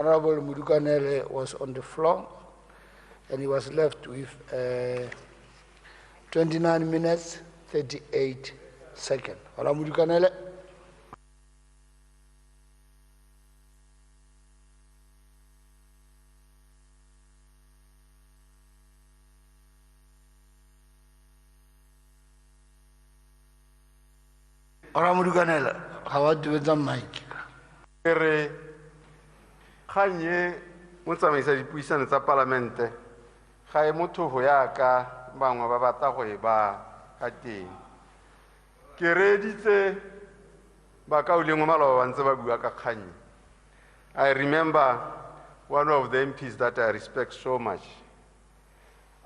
Honorable Mudukanele was on the floor and he was left with 29 minutes, 38 seconds. Honorable Mudukanele. Honorable Mudukanele, how are you with the mic? Kanye motsamaisa dipuisano tsa parlamente ga e motho go ya ka bangwe ba batla go e ba ka teng ke reditse ba ka uleng maloba ba ntse ba bua ka Kanye. I remember one of the MPs that I respect so much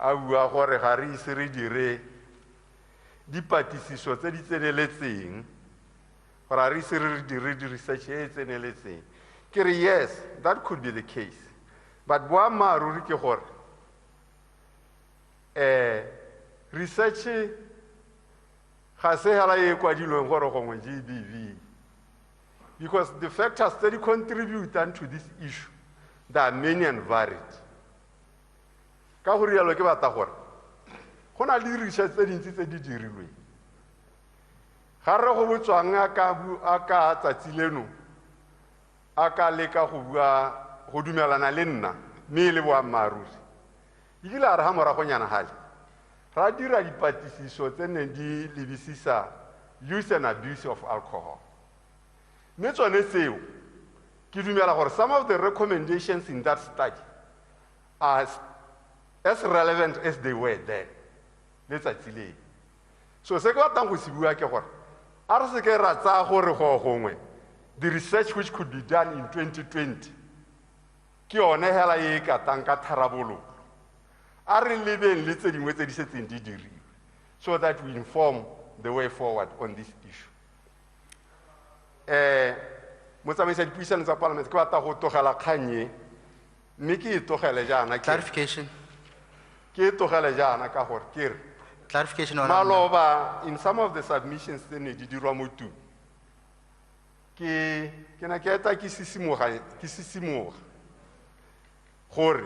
a bua gore ga re ise re dire dipatlisiso tse di tseneletseng gore ga re ise re dire di research e tseneletseng. Yes, that could be the case. But boammaaruri ke gore research ga se hela e kwadilweng gore gongwe GBV, because the factors that contribute to this issue, there are many and varied. Ka go rialo ke batla gore go na le research tse dintsi tse di dirilweng ga re go botswang aka tsatsi leno aka leka go bua go dumelana le nna mme le boammaaruri ile a re ha moragonyana gale ra dira dipatlisiso tse neng di lebisisa use and abuse of alcohol. Mme tsone seo ke dumela gore some of the recommendations in that study are as relevant as they were then letsatsi leo. So se ke batlang go se bua ke gore a re se ke ra tsaya gore go gongwe the research which could be done in 2020 ke yone hela e ka tanka tharabololo a re lebeng le tse dingwe tse di setseng di diriwe so that we inform the way forward on this issue. Motsamaisa dipuisano tsa parliament ke batla go togela Kanye mme ke e togele jaana Clarification. ke e togele jaana ka gore ke re Clarification on maloba in some of the submissions tse ne di dirwa mo tu ke na ke eta ke sisimoga gore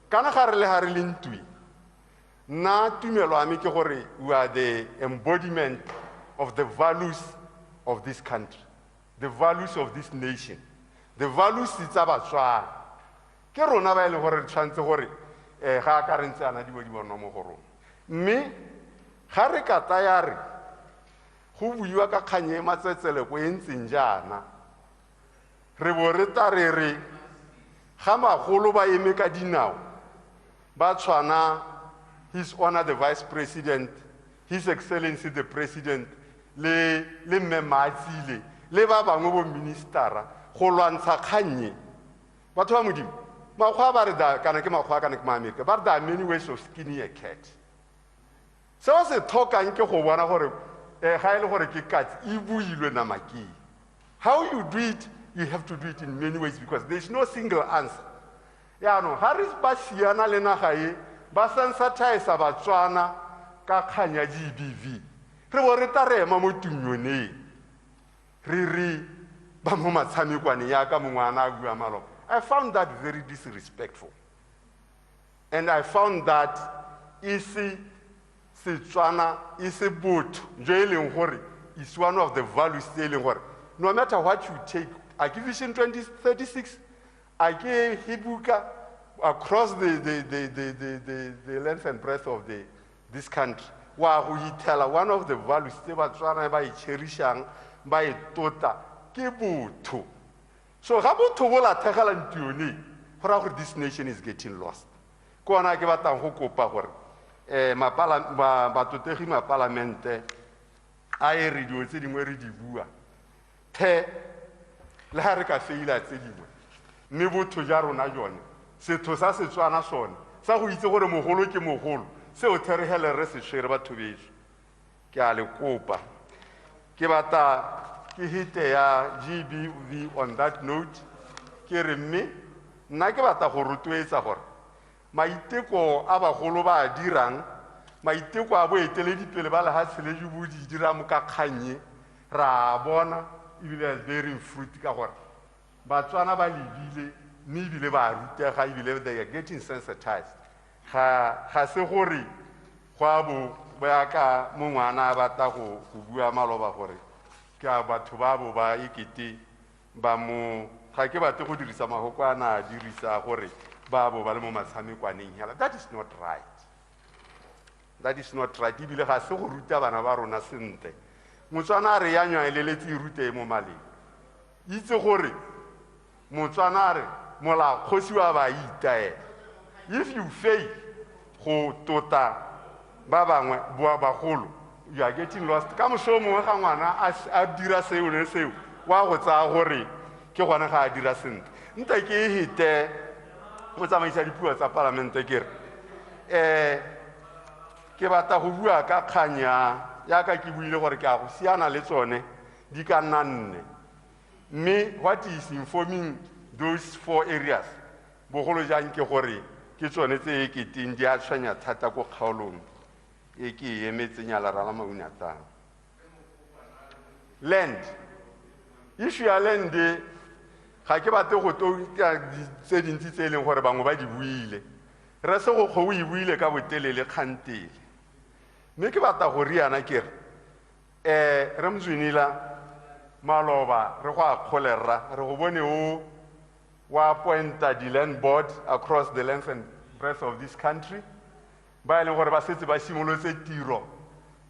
kana ga re le ha re le ntwi nna tumelo a me ke gore we are the embodiment of the values of this country, the values of this nation, the values tsa Batswana ke rona ba ile gore re tshwantse gore ga ka re ntse ana di bonwa mo go rona. Mme ga re ka taya re go buiwa ka Kanye matsetsele go entseng jaana re bo re tarere ga magolo ba eme ka dinao ba tshwana His Honor the Vice President, His Excellency the President le mmematsile le ba bangwe bo ministera go lwantsha Kanye. Batho ba modimo makgwa ba re da kana ke makgwa kana ke maAmerika ba re there are many ways of skinning a cat. So se tlhokang ke go bona gore ga ile gore ke katse e builwe namaki. How you do it, you have to do it in many ways because there is no single answer. Ya no Harris ba siana le naga e ba sensitize Batswana ka Kanya GBV. Re bo re tarema mo tunyone re ba mo matshamekwane ya ka mongwana a bua malo. I found that very disrespectful. And I found that isi Setswana isi botho jo e leng gore is one of the values tse e leng gore no matter what you take, I give Vision 2036, I give Hibuka across the length and breadth of this country. Wa go itela one of the values tse Batswana ba e cherishang ba e tota ke botho. So ga botho bo la thegela ntione gora gore this nation is getting lost. Ko ona ke batlang go kopa gore batotegi mapalamente a e radio tse dingwe re di bua the le ha re ka feila tse dingwe mme botho ja rona jone setho sa Setswana sone sa go itse gore mogolo ke mogolo se o theregele re se share batho beso ke a le kopa ke bata ke hite ya GBV on that note ke re mme nna ke bata go rotloetsa gore maiteko a bagolo ba dirang maiteko a boeteledipele ba le ha tshele ju bo di dira mo ka Kanye ra bona ebile bearing fruit ka gore Batswana ba lebile mme ebile ba rutega ebile they are getting sensitized ga se gore go a bo ba ka mongwana a batla go bua maloba gore ke a batho ba bo ba ekete ba mo ga ke batle go dirisa mahoko a na dirisa gore ba bo ba le mo matshamekwaneng hela. That is not right. That is not right. Ebile ga se go ruta bana ba rona sentle. Motswana a re ya nywa eleletse e rute mo maleng itse gore Motswana a re mola kgosi wa ba itaela. If you fail go tota ba bangwe boa bagolo, you are getting lost. Ka moso mongwe ga ngwana a dira seo le seo wa go tsaya gore ke gona ga a dira sentle. Nta ke hite mo tsamaisa dipuo tsa parlamente ke re ke batla go bua ka kganya ya ka ke buile gore ke a go siana le tsone di ka nna nne. Mme what is informing those 4 areas bogolo jang ke gore ke tsone tse ke ting di a tshwanya thata go kgaolong e ke emetseng ya lerala mauna tang. Land issue ya land ga ke batle go toka tse dintsi tse e leng gore bangwe ba di buile re se go go e buile ka botelele kgantele. Mme ke batla go riana ke re Mzwinila maloba re go a kgolerra re go bone o wa appointa the land board across the length and breadth of this country ba e leng gore ba setse ba simolotse tiro.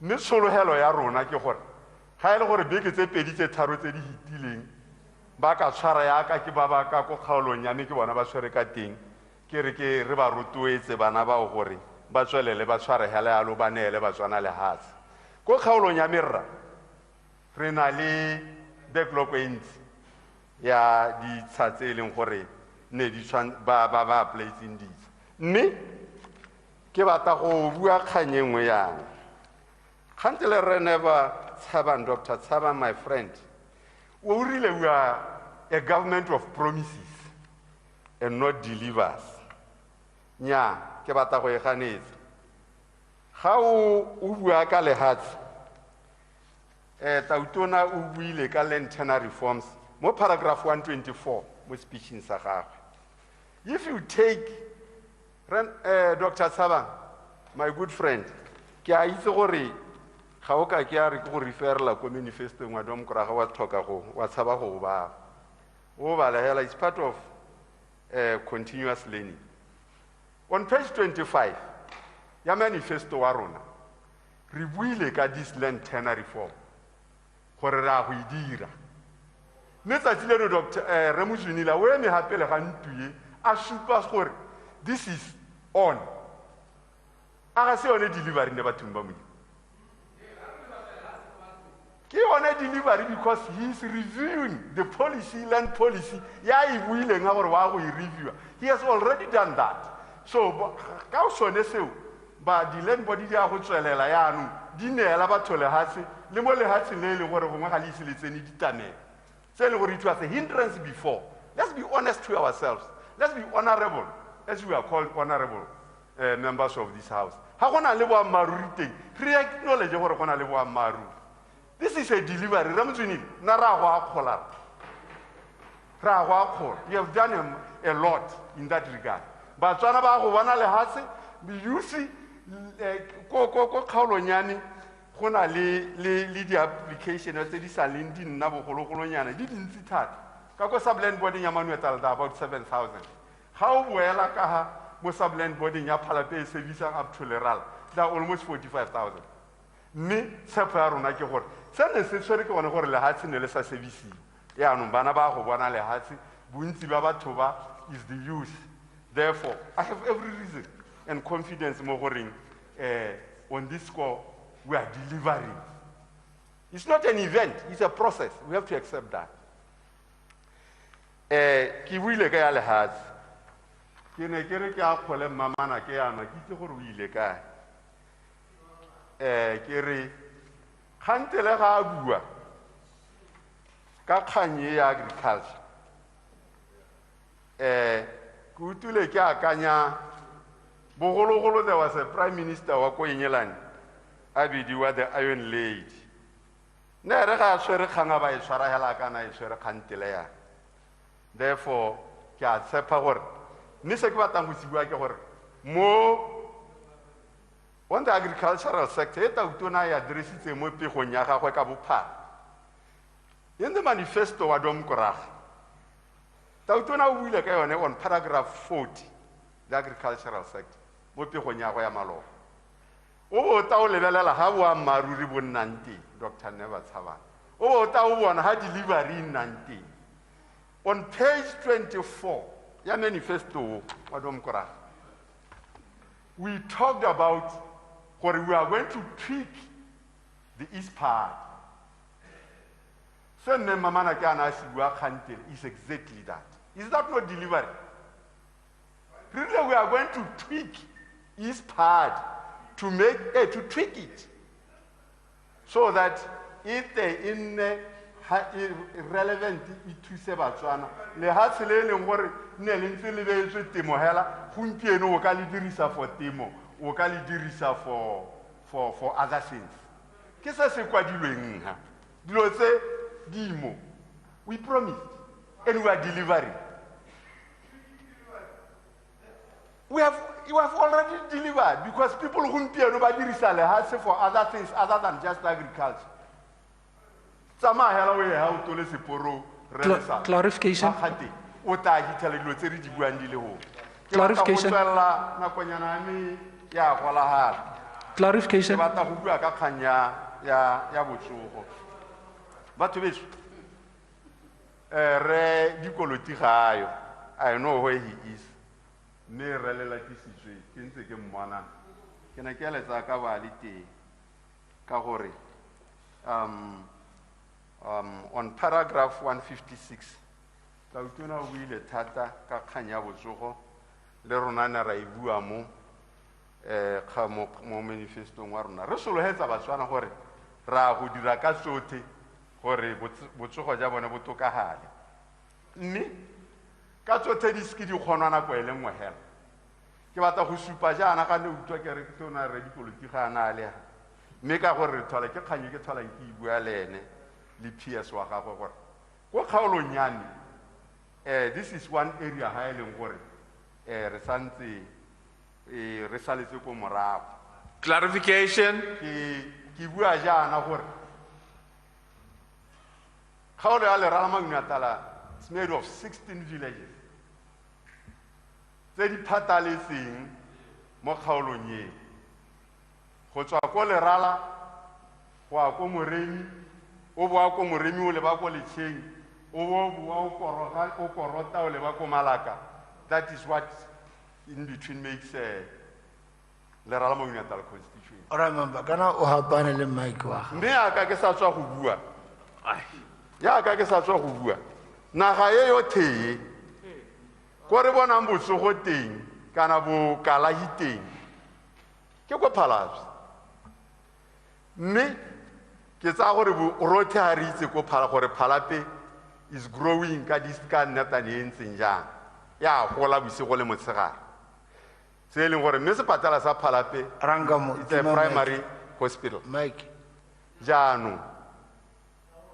Mme tshologelo ya rona ke gore ga e le gore beke tse 2 tse 3 tse di hitileng ba ka tshwara yaka ke ba ba ka go kgaolong ya me ke bona ba tshwere ka teng ke re ba rotloetse bana bao gore ba tswelele ba tshware hela ya lo ba neele Batswana lehatsi. Go kgaolong ya merra re na le development ya di tsatse e leng gore ne di ba placing di. Mme ke batla go bua kganye nngwe yang kgantele re never Thabang, Dr. Thabang, my friend, we are a government of promises and not delivers. Nya ke batla go e ganetsa ga o bua ka lehatsi tautona o buile ka land tenure reforms mo paragraph 124 mo speeching sa gagwe. If you take Dr. Thabang, my good friend, ke a itse gore ga o ka ke a re go referla ko manifesto ngwa dom kora ga wa tlhoka go wa tshaba go ba o ba la it's part of continuous learning. On page 25 ya manifesto wa rona re buile ka this land tenure reform gore ra go dira. Ne tsatsi le Dr. Mzwinila we me hapele ga ntuye a supa gore this is on aga se one delivery ne bathong ba mo ke one delivery because he is reviewing the policy, land policy ya e buile nga gore wa go e review. He has already done that. So ka o sone seo ba di land body ya go tswelela ya anu di neela batho lehatsi le mo lehatsi le le gore gongwe ga le ise le tsene ditamela se le gore it was a hindrance before. Let's be honest to ourselves. Let's be honorable, as we are called honorable members of this house. Ha gona le boammaruri teng re acknowledge gore gona le boammaruri. This is a delivery. Ramzwini na ra go akgola ra go akgola. You have done a lot in that regard. Batswana ba go bona lehatsi you see ko kgaolonyane go na le di application tse di sa leng di nna bogologolonyana di dintsi thata ka go subland boarding ya manuetal da about 7,000 ga o boela ka ha mo subland boarding ya phalape e servicing up to leral da almost 45,000. Mme tshepo ya rona ke gore se ne se tshwere ke bone gore lehatsi ne le sa servicing yaanong bana ba go bona lehatsi bontsi ba batho ba is the youth. Therefore I have every reason and confidence mo goreng on this score we are delivering. It's not an event, it's a process. We have to accept that. Ki buile ka ya lehatsi ke ne ke re ke a kgole mamana ke yana ke itse gore o ile kae ke re kgantele ga a bua ka kganye ya agriculture ke utule ke akanya bogologolo there was a prime minister wa ko England a bidiwa the Iron Lady ne re ga tshwere kganga ba e tshwara hela kana e tshwere kgantele ya. Therefore ke ke a tshepa gore mme se ke batlang go se bua ke gore mo on the agricultural sector e tautona ya dirisitse mo pegong ya gagwe ka bophara in the manifesto wa domkoraga tautona o buile ka yone on paragraph 40 the agricultural sector mo pegong ya go ya maloba o bo ta o lebelela ga boammaaruri bo nnang teng Dr. Neva Tshabane o bo ta o bona ga delivery nnang teng on page 24 ya manifesto wa domkoraga we talked about where we are going to tweak the east part. So Mamana Kana is exactly that. Is that not delivery? Really, we are going to tweak east part to make to tweak it so that if the in irrelevant to se Botswana le ha se le leng gore ne le ntse le beetswe temo hela gompieno o ka le dirisa for temo o ka le dirisa for other things ke se se kwadilweng ha dilo tse dimo we promised and we are delivering. You have already delivered because people gompieno ba dirisa le ha se for other things other than just agriculture. Clarification. Clarification. Clarification. I know where he is. On paragraph 156, Tautuna wile tata ka kanya botsogo le rona na ra ibua mo mo manifesto wa rona re solohetsa Botswana gore ra go dira ka tsotlhe gore botsogo ja bone botokagale mme ka tsotlhe di ski di kgonwana go ele nngwe hela ke batla go supa jana ka ne utwa ke re tsona re dipolitiki ana le mme ka gore re thola ke kganye ke thola ke ibua le ene le PS wa gagwe gore go kgaolonyane this is one area ha e leng gore re santse re saletse ko morago. Clarification. Ke bua jana gore kgaolo ya lerala Maunatala is made of 16 villages tse di phataletseng mo kgaolong e go tswa ko lerala go a ko moremi o boa ko moremi o le ba ko letsheng o boa o korota o le ba ko malaka. That is what in between makes lerala Maunatala constituency. I remember kana o hapane le Mike wa mme aka ke sa tswa go bua ya ka ke sa tswa go bua naga ye yo theye ko re bonang botsogo teng kana bo kalahi teng ke go phalapse mme ke tsa gore bo rothe ha re itse ko phala gore phalape is growing ka diska nnatane e ntseng jang ya gola bosigo le motshegare se leng gore mme se patala sa phalape it's a primary hospital. Mike jaanong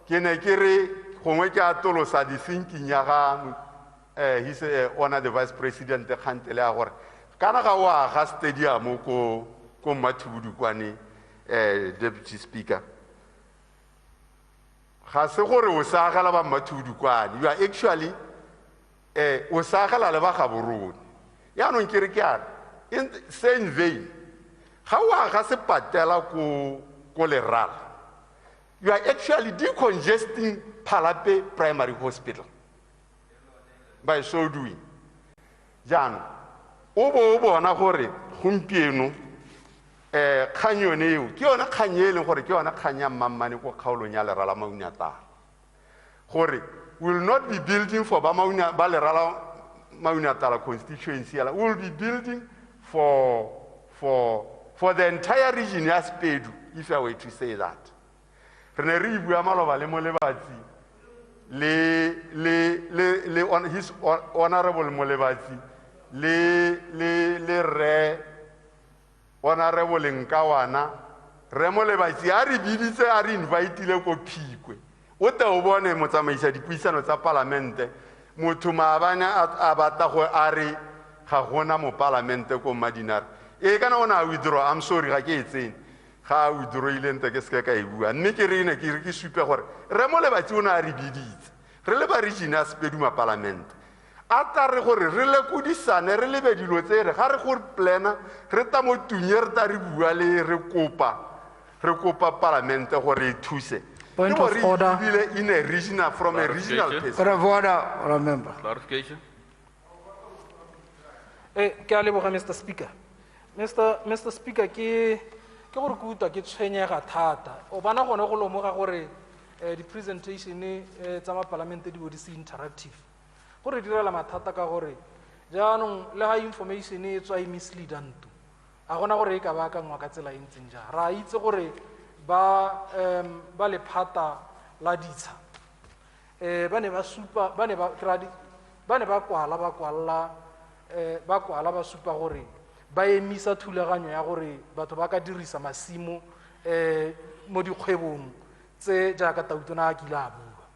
ke ne ke re gongwe ke atolosa di thinking ya ga he's honor the vice president kgantele ya gore kana ga wa ga stadium ko Mathubudukwane deputy speaker ga se gore o sa gala ba Mathubudukwane you are actually o sa gala le ba Gaborone yaanong ke re ke a in same vein ga wa ga se patela ko lerala you are actually decongesting Phalape primary hospital by so doing. Jaanong o bona gore gompieno kgang yone eo ke yona kgang e leng gore ke yona kgang ya mmamane ko kgaolong ya lerala Maunatala gore will not be building for ba lerala Maunatala constituency we will be building for the entire region ya Spedu, if I were to say that. Re re bua maloba le Molebatsi le on his honorable Molebatsi le re honorable Nkawana re Molebatsi a re biditse a re invite le ko Phikwe o te o bone motsamaisa dipuisano tsa parlamente motho maabane a batla go a re ga gona mo palamente ko Madinare e kana ona withdraw. I'm sorry ga ke etseng ga withdraw ile nte ke se ka e bua mme ke rene ke re ke supe gore re mo le batsi ona a re biditse re le ba regional speduma parlamente a tla re gore re le kudisane re le be dilo tse re ga re go plana re ta mo tunye re ta re bua le re kopa parlamente gore e thuse. Point of order. In a regional, from a regional Clarification. perspective. Point of order, remember. Clarification. Ke a leboga, Mr. Speaker. Mr. Speaker, ke gore ke utlwa ke tshwenyega thata. O bana gone go lemoga gore di presentation tsa mapalamente di bo di se interactive. Gore direla mathata ka gore jaanong le ha information e tswa e misleadantu. A gona gore e ka ba ka ngwa ka tsela e ntseng ja. Ra itse gore ba lephata la ditsha ba ne ba supa ba ne ba kwala ba supa gore ba emisa thulaganyo ya gore batho ba ka dirisa masimo mo dikgwebong tse jaaka Tautona a kile a bua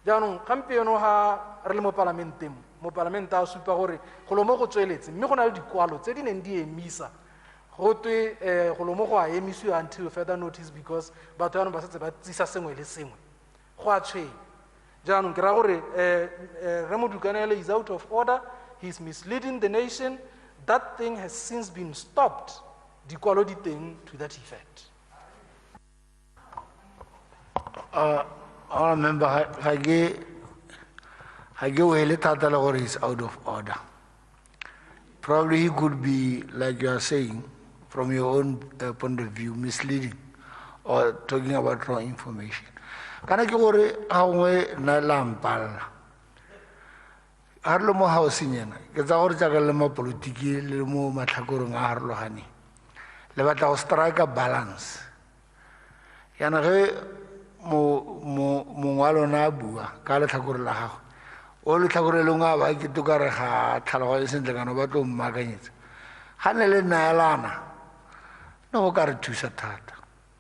jaanong gampieno ha re le mo parlamente a supa gore go mo go tsweletse mme go na le dikwalo tse di neng di emisa go twe go mo go a emisiwa until further notice because batho ba setse ba tsisa sengwe le sengwe go a tshwenya jaanong ke ra gore re Modukanele is out of order. He's misleading the nation. That thing has since been stopped. Dikwalo di teng to that effect. I remember Hage Wele Tatala or is out of order. Probably he could be, like you are saying, from your own point of view, misleading or talking about wrong information. Can I go away Nalampal? Harlo mo housing yana. Kazahor Jagalama politiki, Limo Matakurung Harlo Hani. Levata strike a balance. Yanare Mungalo Nabua, Kalatakur Laha. All Takurelunga, I get to Garaha, Talawas and the Ganabato Maganit. Hanele Nalana. No got to Satat.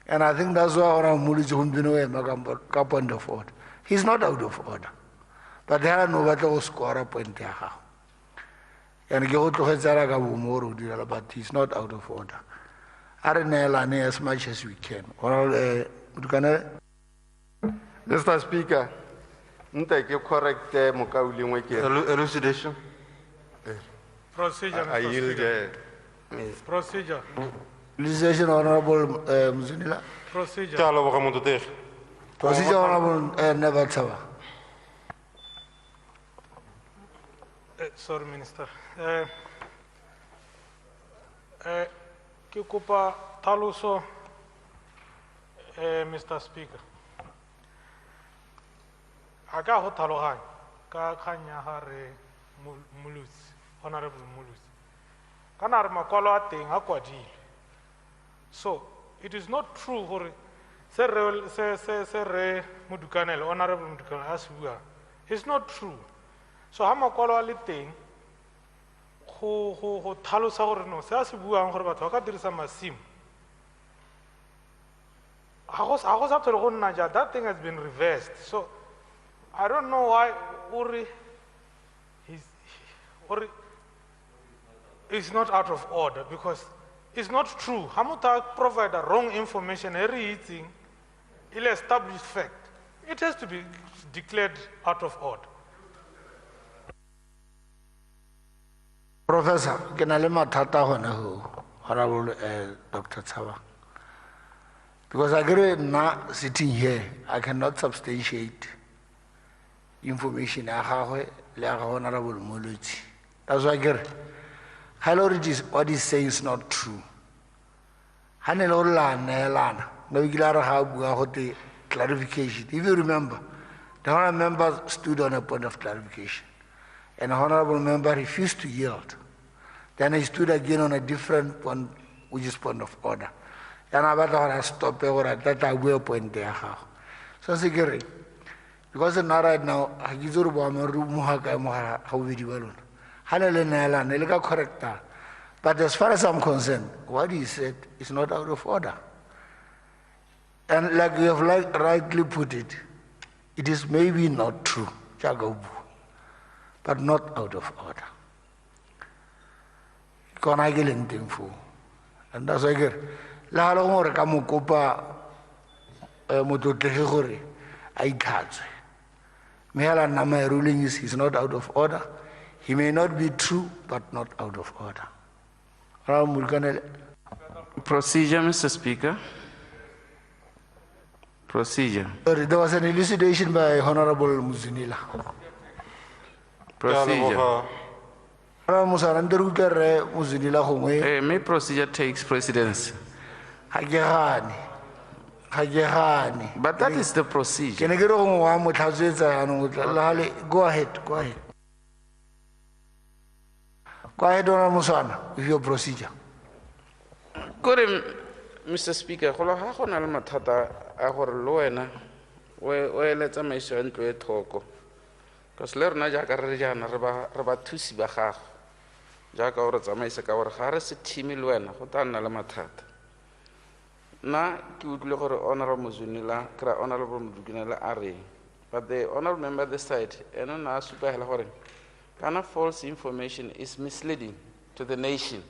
And I think that's why our Mulis Hundino Point of order. He's not out of order. But there are no better score point there. And go to Hazaraga Moru, but he's not out of order. Arenelane as much as we can. Mr. Speaker, take you correct Mokauli Wiki. Elucidation. Procedure. I yield. Procedure. Legislation Honorable Mzunila. Procedure. Procedure Honorable Nevatsawa. Sorry, Minister. Ke kopa tlhaloso, Mr. Speaker. A ka go tlhaloganya ka kgang ya ga re Molusi, Honorable Molusi. Kana re makwalo a teng a kwadilwe. So, it is not true gore se re Modukanele, Honorable Modukanele a se bua. It's not true. So ha makwalo a le teng go tlhalosa gore no se a se buang gore batho ba ka dirisa masimo. Ha go sa tlhole go nna ja, that thing has been reversed. So I don't know why Uri is not out of order because it's not true. Hamuta provide a wrong information, everything, it'll establish fact. It has to be declared out of order. Professor, can I let my tata Honorable Dr. Tsawa? Because I agree now sitting here, I cannot substantiate information I have like Honorable Moluchi. That's why I agree. Hello, what he's saying is not true. Clarification. If you remember, the honorable member stood on a point of clarification. And the honorable member refused to yield. Then he stood again on a different point, which is point of order. And I better stop over at that I will point there. So security. Because now right now, Hagizuru Muhaka how we develop. Hanela correct. But as far as I'm concerned, what he said is not out of order. And like you have rightly put it, it is maybe not true. but not out of order. Kona ke leng teng foo. And that's why ke re le ha le gore ka mo kopa motlotlegi gore a itlhatswe. Mehela nama ruling is he's not out of order. He may not be true, but not out of order. Procedure, Mr. Speaker. Procedure. Sorry, there was an elucidation by Honorable Muzinila. Procedure. May procedure takes precedence. But that is the procedure. Go ahead. Go ahead, Honorable Musana, with your procedure. Good, Mr. Speaker. Let's make sure to talk. Because learn na jaka re jana re ba thusi ba gago. Jaka o re tsamaisa ka gore ga re se team le wena go tla nna le mathata. Na ke utlwile gore Honorable Muzunila kra Honorable Mdukinela are. But the honorable member this side eno na super hela gore kana false information is misleading to the nation.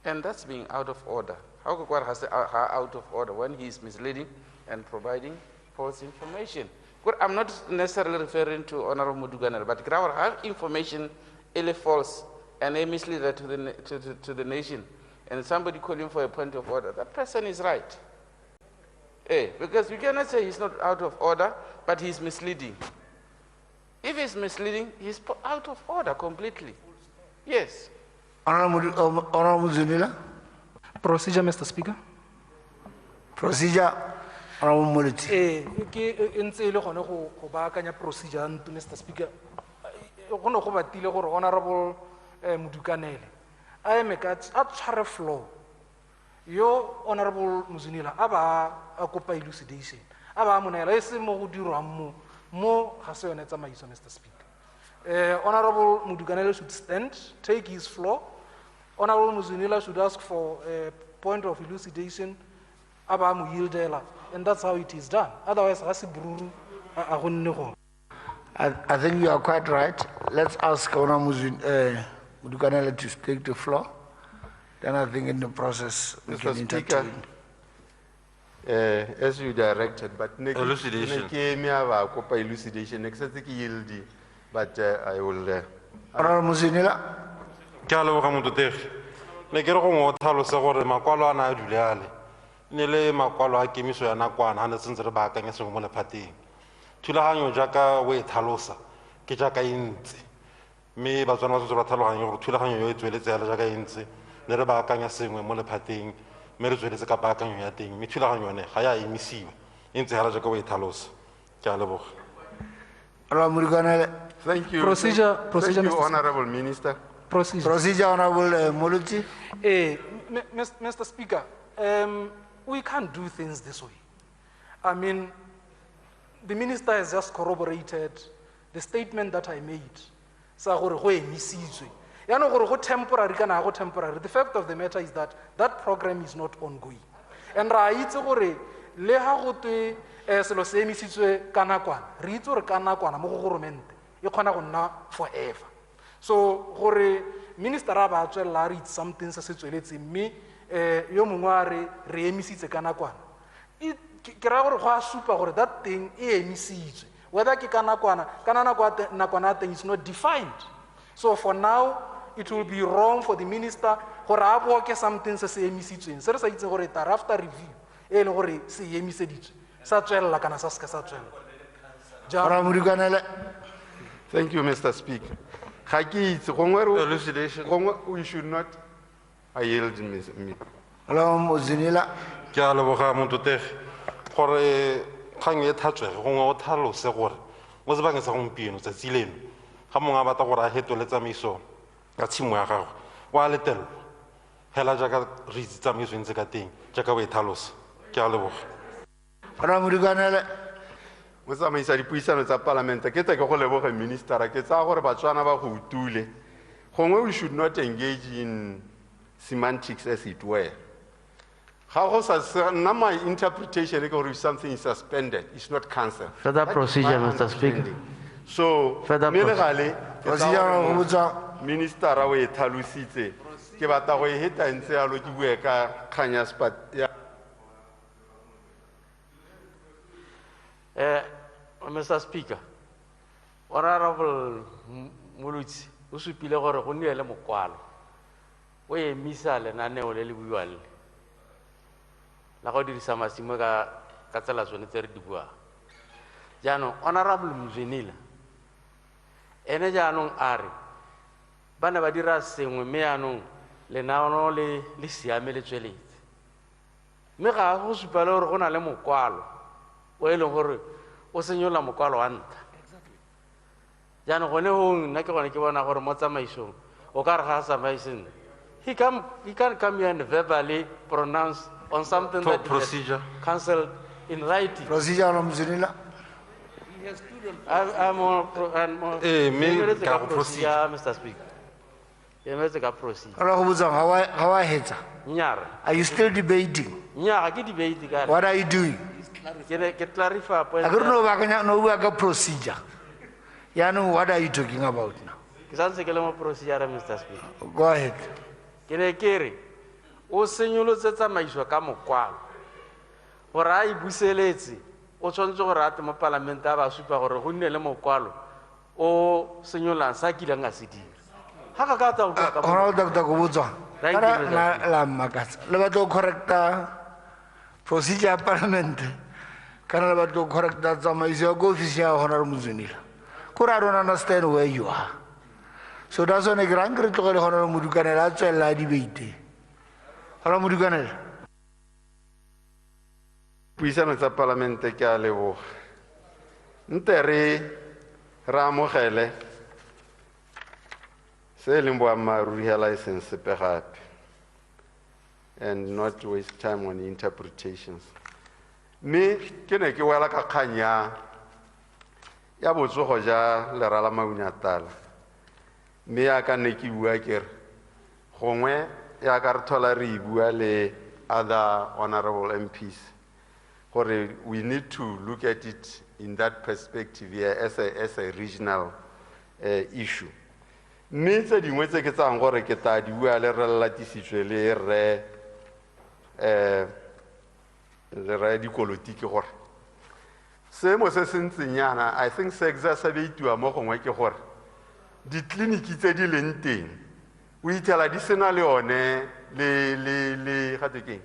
And that's being out of order. How could has out of order when he is misleading and providing false information? Good, I'm not necessarily referring to Honorable Muduganel, but our have information is false and a misleader to the nation, and somebody calling for a point of order. That person is right. Because we cannot say he's not out of order, but he's misleading. If he's misleading, he's out of order completely. Yes. Honorable Zunila? Procedure, Mr. Speaker. Procedure, Honorable Muliti. Procedure, Mr. Speaker. Honorable Mudukanele. I am a floor. Yo, Honorable Muzunila, Aba, Akopa elucidation. Aba Munela, Esimo Duramu, Mo Hasoneta Maiso, Mr. Speaker. Honorable Mudukanele should stand, take his floor. Honorable Muzunila should ask for a point of elucidation. Aba Muyildela. And that's how it is done. Otherwise, Hasibruru, I think you are quite right. Let's ask Honorable Mudukanele to take the floor. Then I think in the process we Mr. can Speaker, intervene. as you directed, but Elucidation. Elucidation, but I will. Honorable Muzinila? Kalo ga mototegi ne ke re go mo tlhalosa gore makwalo a na a duleale ne le makwalo a kemiso ya nakwana ha ne sentse re baakanya sengwe mo lephateng thulaganyo jaaka o e tlhalosa ke jaaka e ntse mme batswana ba tshotse ba tlhaloganye gore thulaganyo yo e tsweletse yalo jaaka e ntse ne re baakanya sengwe mo lephateng mme re tsweletse ka paakanyo ya teng mme thulaganyo yone ga ya emisiwa e ntse hela jaaka o e tlhalosa ke a leboga. Honorable Mudukanele? Thank you. Procedure, Thank you, Mr. Honorable Minister. Procedure, Honorable Muluti? Mr. Speaker, we can't do things this way. I mean, the minister has just corroborated the statement that I made. Temporary. The fact of the matter is that that program is not ongoing. And forever. So, gore minister aba tswela read something se tsweletse me yo mongwe re emisitse kana kwana. Ke ra gore go a supa gore that thing e emisitswe. Whether ke kana kwana nakwana thing is not defined. So for now it will be wrong for the minister gore a boke something se se emisitsweng. Se re sa itse gore after review e le gore se emiseditswe. Sa tswela kana sa ska sa tswela. Thank you, Mr. Speaker. We should not. I yield me. Honorable Muzinila? Ke a leboga mototegi gore kgang e thatswege gongwe o tlhalose gore mo sebakeng sa gompieno tsatsi leno ga mongwe a batla gore a fetole tsamaiso ka tshimo ya gagwe o a letelelwa fela jaaka re itse tsamaiso e ntse ka teng jaaka o e tlhalosa ke a leboga. Honorable Mudukanele? Mo tsamaisa dipuisano tsa parliament ke tla ke go leboga minister ke tsa gore Batswana ba go utule gongwe we should not engage in semantics as it were. How my interpretation if something is suspended, it's not cancelled. Further procedure, Mr. Speaker. So, Further generally, Procedure go botsa ministera o e tlhalositse ke batla go e heta ntse yalo ke bue ka kgang ya Mr. Speaker, Honorable Mulutsi, o supile gore go nnile le mokwalo o emisa lenaneo le le buiwang le la go dirisa masimo ka tsela tsone tse re di buang. Jaanong Honorable Mzwinila ene jaanong a re ba ne ba dira sengwe mme jaanong lenaneo le siame le tsweletse, mme ga go supa le gore go na le mokwalo o e leng gore o senyola mokwalo wa ntlha. Jaanong gone go nna ke gone ke bona gore mo tsamaisong o ka re ga a tsamaiseng he can come here and verbally pronounce on something that procedure cancelled in writing. procedure no Mzwinila. Mr. Speaker. Proceed. Ala go botsa how I hetsa. Are you still debating? What are you doing? Clarify point. I don't know what procedure. Yanu, what are you talking about now? Mr. Speaker. Go ahead. Kere o senyolotse tsamaiso ka mokwalo gore a ibuseletse o tshwanetse gore a mo parlamente a ba supa gore go nne le mokwalo o senyolang sa kileng a se dira ha ka ka tsa ka Honorable Dr. Kobotsa la makatsa le batlo correcta procedure ya parliament kana le batlo correcta tsamaiso ya go office ya Honorable Mzwinila. Kore I don't understand where you are. So that's when a grand critical Honorable Mudukanela tswela debate. Honorable Mudukanela. puisano tsa parlamente ke a leboga nte re amogele se leng boammaaruri ya license sepe gape and not waste time on interpretations. Mme ke ne ke wela ka kgang ya botsogo ja lerala Maunatala, mme ya ka ne ke bua ke re gongwe ya ka re thola re bua le other honorable MPs gore we need to look at it in that perspective here as a regional issue. Mme tse dingwe tse ke tsang gore ke tla di bua le re latisitswe le re dikolotiki gore seemo se se ntseng yana I think se exacerbatiwa mo gongwe ke gore ditleliniki tse di leng teng o itela di sena le one le gatekeng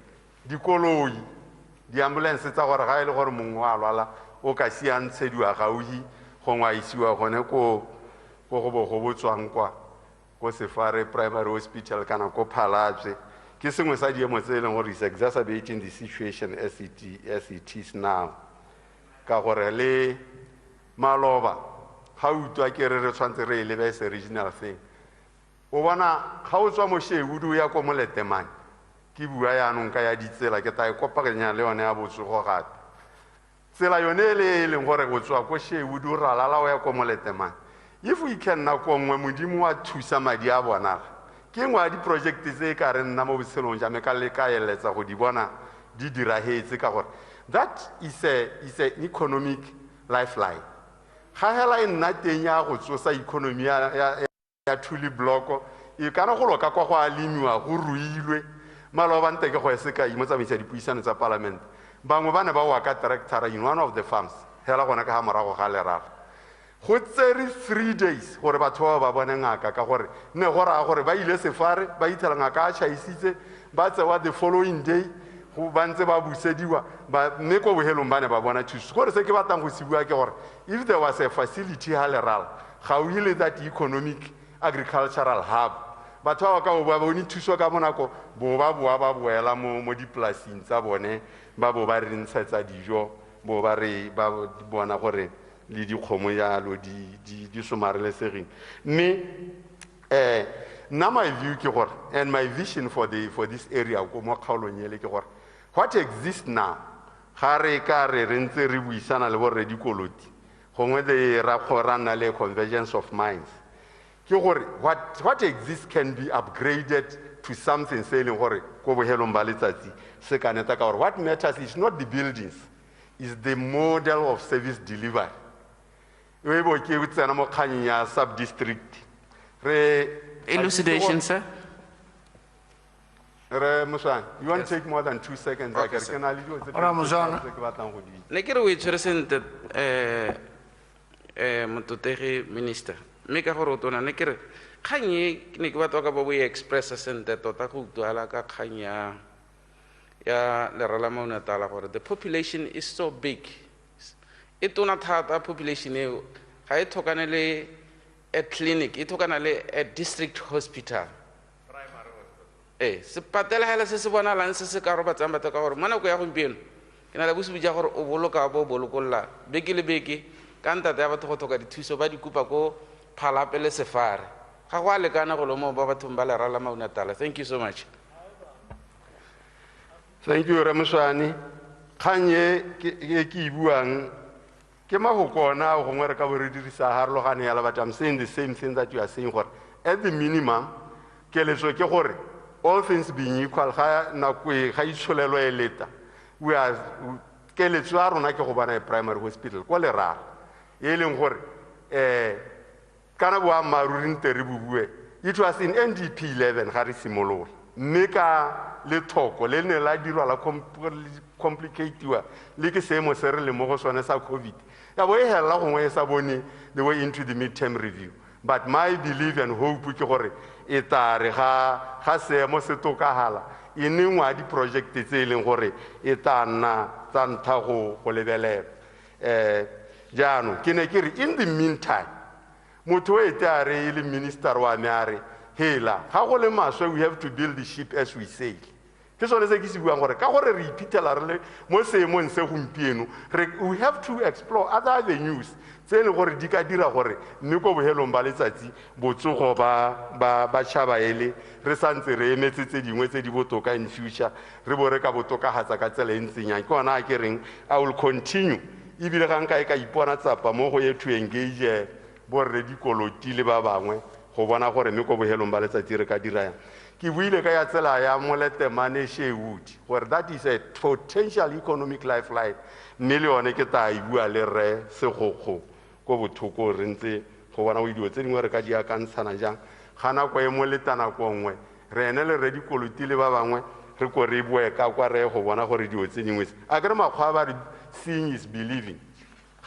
dikoloi di-ambulance tsa gore ga e le gore mongwe wa lwala o ka siantshediwa gauhi gongwe a isiwa gone ko go botswang kwa ko Sefare Primary Hospital kana ko Phalatswe ke sengwe sa diemo tse e leng gore is exacerbating the situation as it is now ka gore le maloba ga o utlwa ke re tshwantse re lebe as a regional thing o bona ga o tswa mo Shebudu ya ko Moletemane ke bua yaanong ka ya ditsela ke ta e kopaganya le yone ya botsogo gape tsela yone e leng gore go tswa ko Shebudu ra lala o ya ko Moletemane if we can na ko nngwe modimo wa thusa madi a bona ke ngwa di project tse ka re nna mo botshelong ja me ka le ka eletsa go di bona di dirahetse ka gore that is an economic lifeline ga hela e nna teng ya go tsosa economy ya Thuli block e kana go loka kwa go a lemiwa go ruilwe maloba nte ke go e seka imo tsamaisa dipuisano tsa parliament bangwe ba ne ba wa ka tractor in one of the farms hela gona ka ha morago ga lerara go tsere 3 days gore batho ba bone ngaka ka gore ne go ra gore ba ile Sefare ba ithela ngaka a chaisitse ba tsewa the following day go bantse ba busediwa ba mme ko bohelong ba ne ba bona thuso gore se ke batlang go se bua ke gore if there was a facility ha lerala ga o ile that economic agricultural hub batho ba ka o ba bone thuso ka monako bo ba boela mo dipolasing tsa bone ba bo ba re ntshetsa dijo bo ba re ba bona gore le dikgomo yalo di somarelesegeng mme na my view ke gore and my vision for this area ko mo kgaolong ele ke gore what exists now ga re ka re ntse re buisana le borre dikoloti gongwe le ra khorana le convergence of minds ke gore what exists can be upgraded to something se leng gore ko bohelong ba letsatsi se ka neta ka gore what matters is not the buildings is the model of service delivery we bo ke o tsena mo kganyeng ya sub-district Elucidation, sir. Muswan, you want to take more than 2 seconds? Okay, Can I leave you? Ora, Muswana. Ne ke re o itshwere sentle mototegi minister mme ka gore o tona ne ke re kgang e ne ke batla ka bo e expressa sentle tota go utlwala ka kgang ya lera la maunatala gore the population is so big e tona thata population eo ga e thokane le a clinic e thokana le a district hospital sepatela hela se se bonalang se se ka robatsang batho ka gore mo nako ya gompieno ke na le bosupi ja gore o boloka bo bolokolla beke le beke ka ntate ya batho go tlhoka dithuso ba di kupa ko phalape le sefare ga go a lekana go lo mo ba bathong ba lera la maunatala. Thank you so much. Thank you, Ramuswani. Kanye ke buang ke mahokona go ngwe re ka bo re dirisa harologane ya la batho. I'm saying the same thing that you are saying gore at the minimum keletso ke gore all things being equal ga nako ga itsholelo e leta we are keletso a rona ke go bana primary hospital ko lerara e leng gore kana bo amaruri nte re bubue it was in NDP 11 ga re simolola mme ka le thoko le ne la dirwa la complicatiwa le ke seemo se re le mo go sone sa COVID ya bo e hela gongwe e sa bone the way into the midterm review. But my belief and hope ke gore e tare ga seemo se tokagala e ne ngwa di project tse e leng gore e tla nna tsa ntha go lebelela jaanong ke ne ke re in the meantime motho e tare le minister wa me a re hela ga go le maswe we have to build the ship as we sail ke sone se ke se buang gore ka gore re iphitlhela re le mo seemong se gompieno we have to explore other avenues tse e leng gore di ka dira gore mme ko bohelong ba letsatsi botsogo ba tšhaba ele re santse re emetse tse dingwe tse di botoka in future re bo re ka botokagatsa ka tsela e ntsenyang ke ona a ke reng I will continue ebile ga nka e ka ipona tsapa mo go ye to engage borre dikoloti le ba bangwe go bona gore mme ko bohelong ba letsatsi re ka dirang ke buile ka ya tsela ya Moletemane Sherwood gore that is a potential economic lifeline mme le yone ke ta e bua le re segokgo ko bothoko re ntse go bona o dio tse dingwe re ka di akantshana jang ga nako e mo letana ko nngwe re ene le re dikoloti le ba bangwe re ko re bue ka kwa re go bona gore dio tse dingwe a ke re makgwa ba re seeing is believing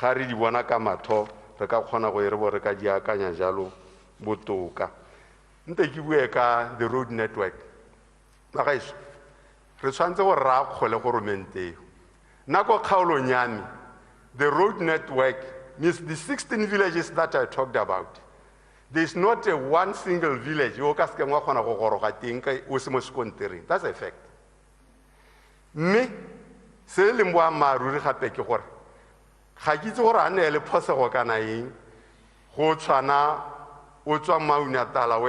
ga re di bona ka matho re ka kgona go e re bo re ka di akanya jalo botoka nte ke bue ka the road network bagaiso re tshwantse go ra kgole go romenteo nako kgaolong ya me the road network means the 16 villages that I talked about. There's not a one single village o ka se ngwa kgona go goroga teng ka o se mo sekontereng. That's a fact. Me se le mo amaruri gape ke gore ga ke itse gore a ne le phosego kana eng go tshwana o tswa Maunatala o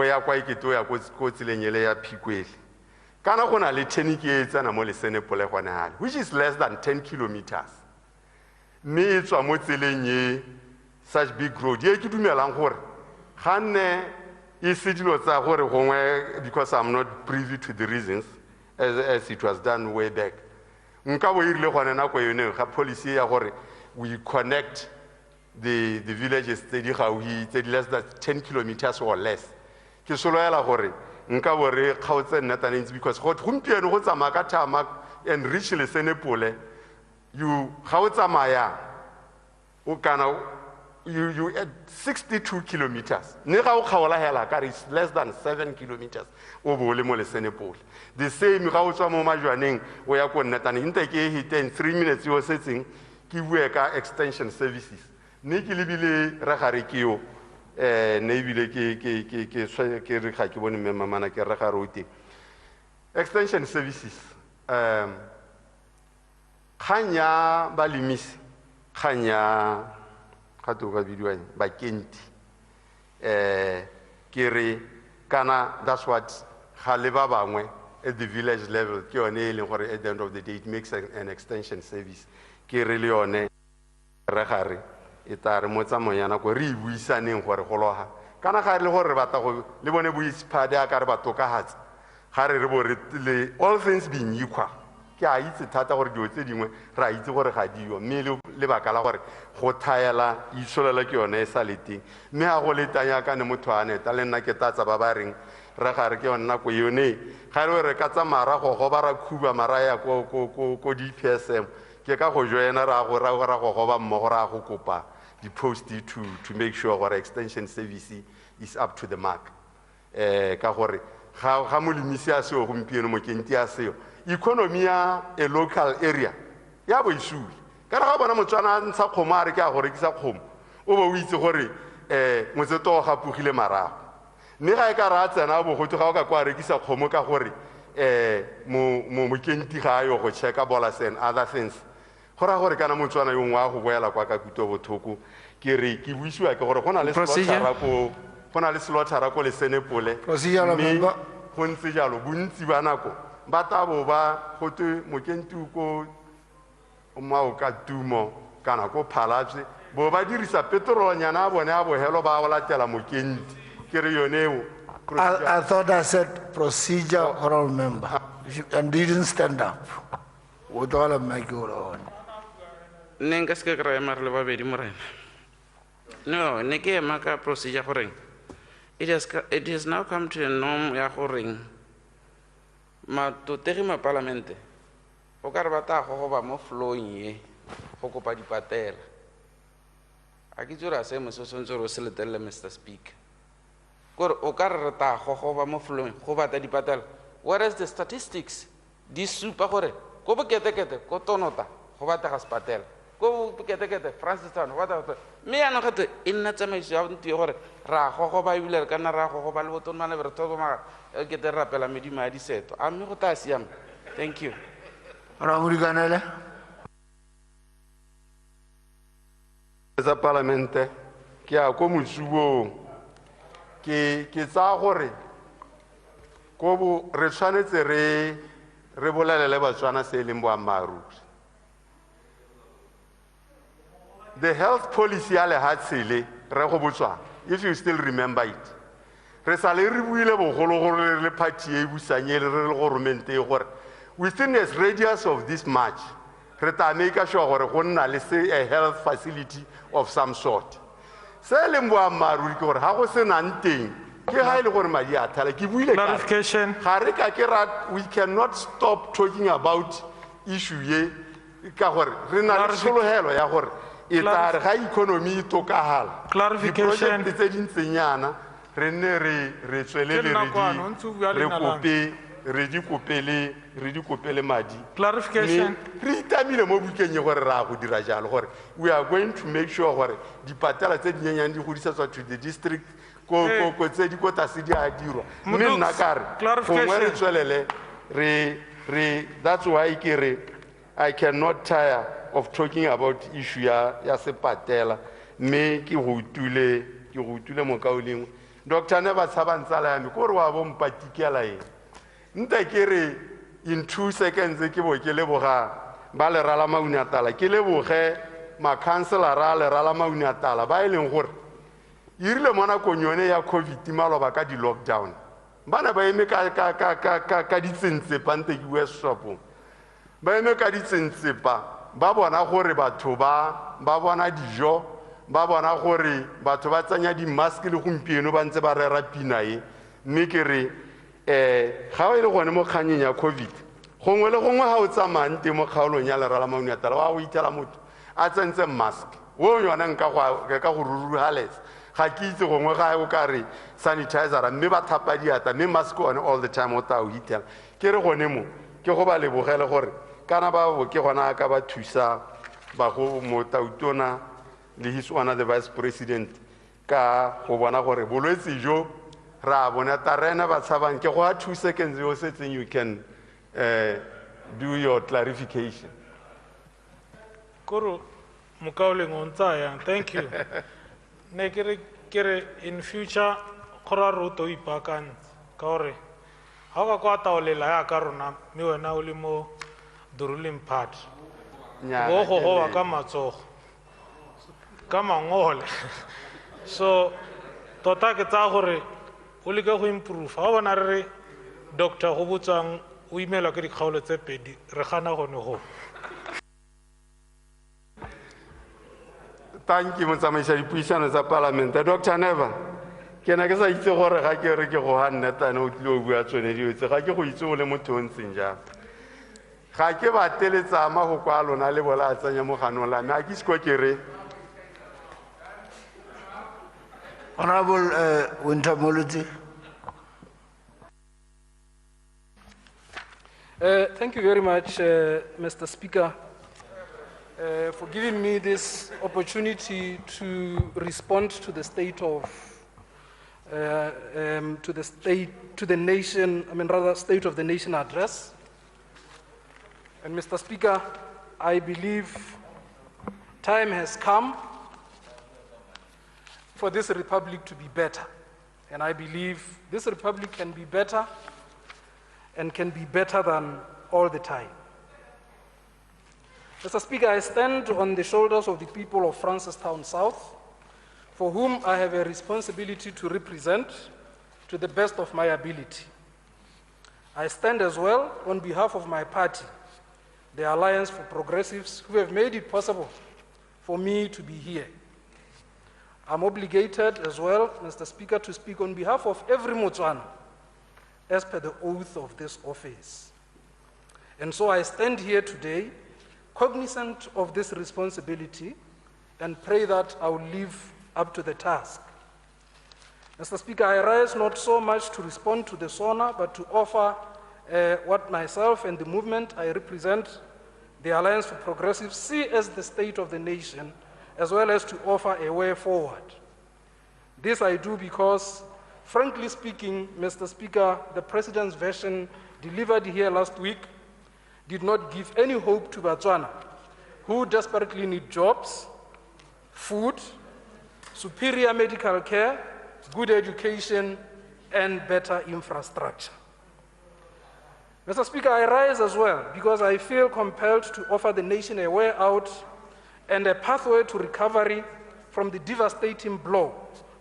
ya kwa Ikete o ya ko tseleng ele ya Phikwele kana go na le teniki e tsena mo Lesenepole gone hale which is less than 10 kilometers mme e tswa mo tseleng e such big road ye ke dumelang gore ga nne e se dilo tsa gore gongwe because I'm not privy to the reasons as it was done way back nka bo irile gone nako yone ga policy ya gore we connect the villages tse di gauhi tse di less than 10 kilometers or less ke soloela gore nka bo re kgaotse nnatanentsi because go gompieno go tsamaya ka tarmac and reach Lesenepole you ga o tsamaya o kana you at 62 kilometers ne ga o kgaola hela ka re less than 7 kilometers o bo le mo Lesenepole the same ga o tswa mo Majwaneng o ya ko nnatane nte ke hit in 3 minutes yo setseng ke bue ka extension services ne ke lebile re gare ke yo ne ebile ke re ga ke bone mme mamana ke re ga route extension services khanya balimisi khanya ga to ga bidiwang ba kenti ke re kana that's what ga le ba bangwe at the village level ke yone e leng gore at the end of the day it makes an extension service ke re le yone re gare e tare mo tsamoyana go re buisaneng gore go loga kana ga le gore re batla go le bone buisphade a ka re batokahatsa ga re bo re le all things being equal ke a itse thata gore dilo tse dingwe ra itse gore ga dio mme lebaka la gore go thaela itsholela ke yone e sa le teng mme ga go letanya ka ne motho a neta le nna ke tatsa ba ba reng re gare ke yone nako yone ga e le re ka tsamaya go goba ra khuba mara ya ko DPSM ke ka go joina ra go goba mmogo ra go kopa di-post to make sure gore extension service is up to the mark ka gore ga molemisi a seo gompieno mokenti a seo economy ya a local area ya bo isule ka ga bona Motswana a ntsha kgomo a re ke a go rekisa kgomo o bo o itse gore motseto o gapogile marago mme ga e ka ra tsena bogoto ga o ka kwa rekisa kgomo ka gore mokenti ga a yo go checka bolas and other things go ra gore kana Motswana yo ngwa go boela kwa ka kuto bothoko ke re ke buisiwa ke gore go na le slaughter ko le Senepole mme go ntse jalo bontsi ba nako ba tabo ba go te mokenti ko mao ka tumo kana ko phalatswe bo ba dirisa petrol nyana a bone a bohelo ba go latela mokenti ke re yone I thought I said procedure, honorable member, and didn't stand up. With all of my good on. No, neke maka procedure horeng. It has now come to a norm ya horeng. Ma to terima parlamente. O ka re bata go ba mo flowing ye. Go kopa di patela. A ke tsora se mo sontso ro se letelle Mr. Speaker. Kore o ka re ta go ba mo flowing go bata di patela. Whereas the statistics di supa gore go bokete ko tonota go bata ga spatela. Go bokete Francis Town go bata me ya no gate e nna tsamaiso ya ntwe gore ra go ba ibile ka na ra go ba le botona le re thobo ma ke te rapela medima ya diseto a me go ta siam. Thank you. Ramuriganele. Sa parlamente ke a ko motsubo ke tsa gore ko bo re tshwanetse re bolelele Batswana se leng boammaaruri. The health policy ya lehatsele re go Botswana, if you still remember it, re sa le re buile bogologolo le party e busanye le re government e gore within a radius of this march re ta make sure gore go nna le a health facility of some sort. Se leng boammaaruri ke gore ga go se nang teng ke ga ile gore madi a thala ke buile Clarification. ga re ka ke ra we cannot stop talking about issue ye ka gore re na le tshologelo ya gore e tla re ga economy e tokagala. Clarification. Di tse dintsenyana re ne re tswelele re di kopele madi. Clarification. Re itamile mo bukeng ye gore ra go dira jalo gore we are going to make sure gore dipatala tse di nyenyane di godisetswa to the district ko tse di ko tase di a dirwa mme nna kare gongwe re tswelele re that's why ke re I cannot tire of talking about issue ya sepatela mme ke go utule mokaoleng Dr. Neba Tshabantsala ya me ko re wa bo mpatikela eng nta ke re in 2 seconds ke bo ke leboga ba le rala maunatala ke leboge ma councilor a le rala maunatala ba e leng gore irile mona konyone ya COVID maloba ka di lockdown bana ba eme ka ditsentshepa nte ke bua Seswapong ba eme ka ditsentshepa ba bona gore batho ba bona dijo ba bona gore batho ba tsanya di mask le gompieno ba ntse ba rera pina e mme ke re ga e le gone mo kganyeng ya COVID gongwe le gongwe ga o tsamaya teng mo kgaolong ya lerala maunatala wa go itela motho a tsentse mask wo yona nka go rurugaletsa ga ke itse gongwe ga o ka re sanitizera mme ba thapa diata mme mask one all the time o ta o hitela ke re gone mo ke go ba lebogele gore kana ba bo ke gona ka ba thusa ba go mo tautona le his honor the vice president ka go bona gore bolwetse jo ra bona tarena ba tshabang ke go a 2 seconds yo setseng you can do your clarification. Koro mukaoleng on tsaya thank you. Ne kere in future khora ro to ipakan ka gore ha ka kwa taolela ya ka rona me wena o le mo the ruling party go wa ka matsogo ka mangole so tota ke tsa gore o le ka go improve ha bona re doctor go botsang o imelwa ke dikgaolo tse pedi re gana gone go. Thank you, motsamaiša dipuisano tsa palamente. Dr. Neva, ke na ke sa itse gore ga ke re ke go ga nnetane o tlile o bua tsone dio tse ga ke go itse o le motho o ntseng jang. Ga ke batle letsama go kwa lona le bola a tsenya mo ganong la me a ke siko ke re Honorable Winter. Thank you very much, Mr. Speaker, for giving me this opportunity to respond to the state of, to the nation, State of the Nation address. And Mr. Speaker, I believe time has come for this republic to be better. And I believe this republic can be better and can be better than all the time. Mr. Speaker, I stand on the shoulders of the people of Francistown South, for whom I have a responsibility to represent to the best of my ability. I stand as well on behalf of my party, the Alliance for Progressives, who have made it possible for me to be here. I'm obligated as well, Mr. Speaker, to speak on behalf of every Botswana, as per the oath of this office. And so I stand here today, cognizant of this responsibility, and pray that I will live up to the task. Mr. Speaker, I rise not so much to respond to the SONA, but to offer what myself and the movement I represent, the Alliance for Progressives, see as the state of the nation, as well as to offer a way forward. This I do because, frankly speaking, Mr. Speaker, the President's version delivered here last week did not give any hope to Botswana, who desperately need jobs, food, superior medical care, good education, and better infrastructure. Mr. Speaker, I rise as well because I feel compelled to offer the nation a way out and a pathway to recovery from the devastating blow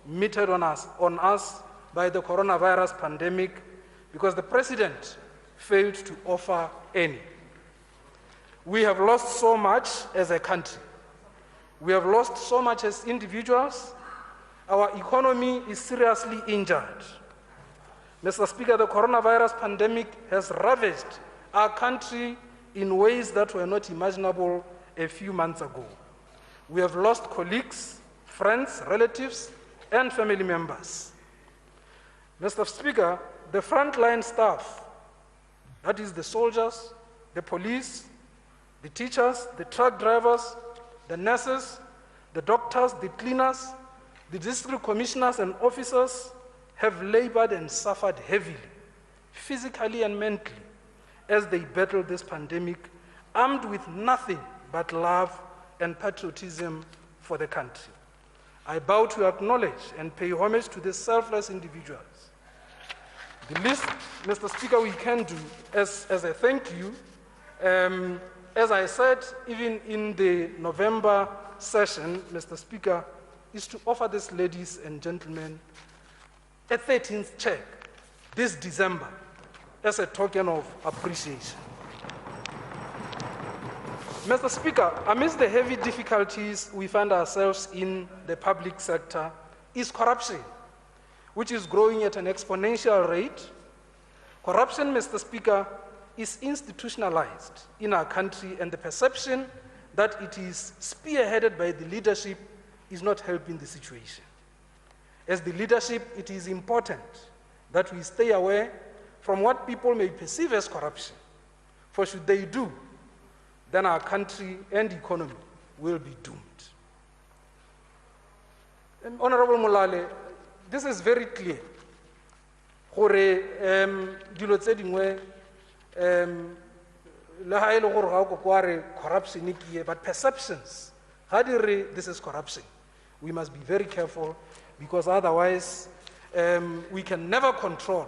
meted on us by the coronavirus pandemic, because the President failed to offer any. We have lost so much as a country. We have lost so much as individuals. Our economy is seriously injured. Mr. Speaker, the coronavirus pandemic has ravaged our country in ways that were not imaginable a few months ago. We have lost colleagues, friends, relatives, and family members. Mr. Speaker, the frontline staff, that is the soldiers, the police, the teachers, the truck drivers, the nurses, the doctors, the cleaners, the district commissioners and officers have labored and suffered heavily, physically and mentally, as they battle this pandemic, armed with nothing but love and patriotism for the country. I bow to acknowledge and pay homage to these selfless individuals. The least, Mr. Speaker, we can do as a thank you, as I said, even in the November session, Mr. Speaker, is to offer these ladies and gentlemen a 13th check this December as a token of appreciation. Mr. Speaker, amidst the heavy difficulties we find ourselves in the public sector is corruption, which is growing at an exponential rate. Corruption, Mr. Speaker, is institutionalized in our country, and the perception that it is spearheaded by the leadership is not helping the situation. As the leadership, it is important that we stay away from what people may perceive as corruption, for should they do, then our country and economy will be doomed. Honorable Molale, this is very clear. Gore dilo tse dingwe le ha ile gore ga go kware corruption ke, but perceptions, how do this is corruption? We must be very careful, because otherwise we can never control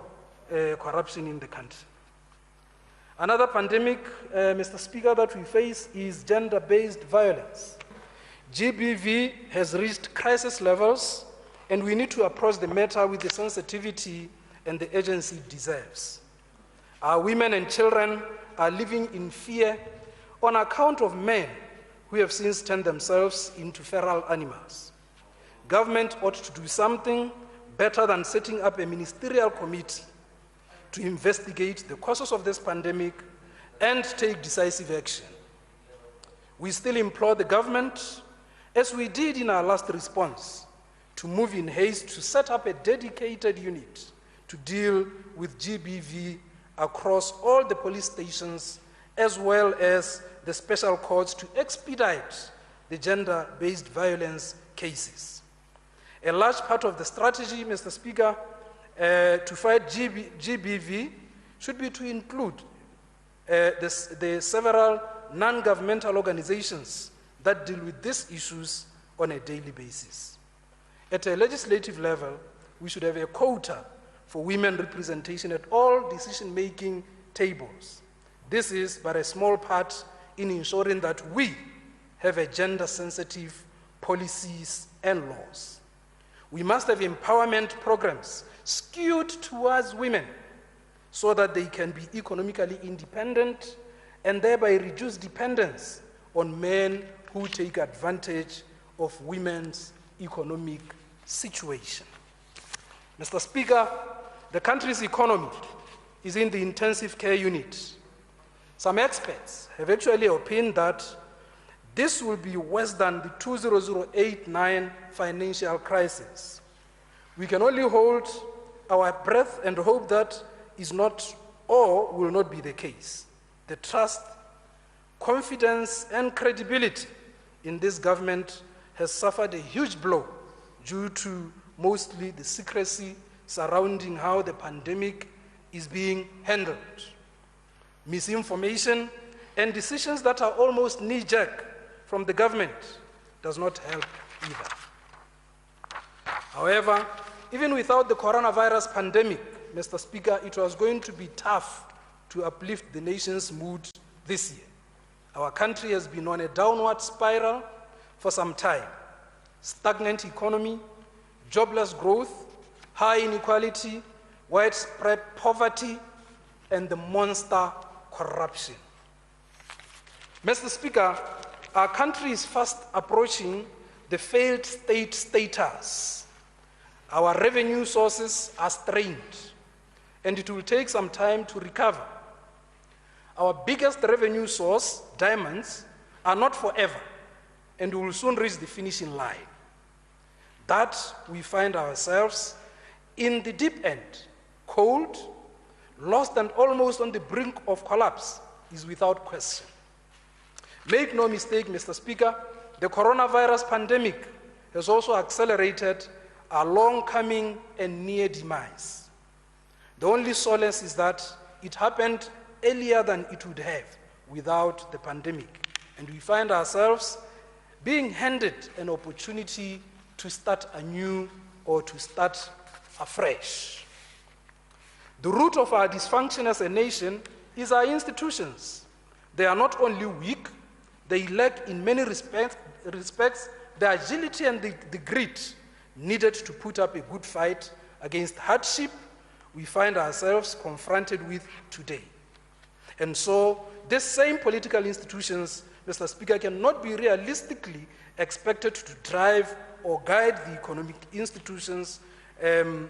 corruption in the country. Another pandemic, Mr. Speaker, that we face is gender-based violence. GBV has reached crisis levels, and we need to approach the matter with the sensitivity and the urgency it deserves. Our women and children are living in fear on account of men who have since turned themselves into feral animals. Government ought to do something better than setting up a ministerial committee to investigate the causes of this pandemic and take decisive action. We still implore the government, as we did in our last response, to move in haste to set up a dedicated unit to deal with GBV across all the police stations, as well as the special courts to expedite the gender-based violence cases. A large part of the strategy, Mr. Speaker, to fight GBV should be to include the several non-governmental organizations that deal with these issues on a daily basis. At a legislative level, we should have a quota for women representation at all decision-making tables. This is but a small part in ensuring that we have a gender-sensitive policies and laws. We must have empowerment programs skewed towards women so that they can be economically independent and thereby reduce dependence on men who take advantage of women's economic situation. Mr. Speaker, the country's economy is in the intensive care unit. Some experts have actually opined that this will be worse than the 2008-9 financial crisis. We can only hold our breath and hope that is not or will not be the case. The trust, confidence, and credibility in this government has suffered a huge blow due to mostly the secrecy surrounding how the pandemic is being handled. Misinformation and decisions that are almost knee-jerk from the government does not help either. However, even without the coronavirus pandemic, Mr. Speaker, it was going to be tough to uplift the nation's mood this year. Our country has been on a downward spiral for some time. Stagnant economy, jobless growth, high inequality, widespread poverty, and the monster corruption. Mr. Speaker, our country is fast approaching the failed state status. Our revenue sources are strained, and it will take some time to recover. Our biggest revenue source, diamonds, are not forever, and we will soon reach the finishing line. That we find ourselves in the deep end, cold, lost, and almost on the brink of collapse is without question. Make no mistake, Mr. Speaker, the coronavirus pandemic has also accelerated our long-coming and near demise. The only solace is that it happened earlier than it would have without the pandemic, and we find ourselves being handed an opportunity to start anew or to start afresh. The root of our dysfunction as a nation is our institutions. They are not only weak, they lack in many respects the agility and the grit needed to put up a good fight against hardship we find ourselves confronted with today. And so, these same political institutions, Mr. Speaker, cannot be realistically expected to drive or guide the economic institutions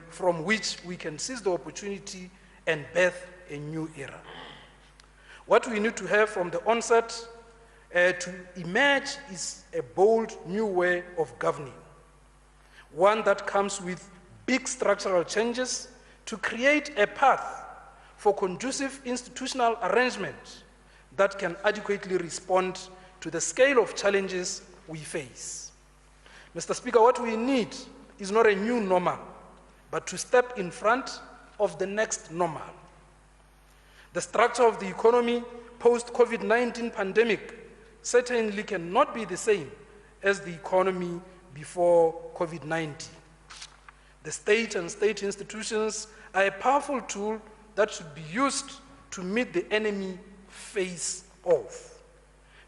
from which we can seize the opportunity and birth a new era. What we need to have from the onset to emerge is a bold new way of governing, one that comes with big structural changes to create a path for conducive institutional arrangement that can adequately respond to the scale of challenges we face. Mr. Speaker, what we need is not a new normal, but to step in front of the next normal. The structure of the economy post-COVID-19 pandemic certainly cannot be the same as the economy before COVID-19. The state and state institutions are a powerful tool that should be used to meet the enemy face off.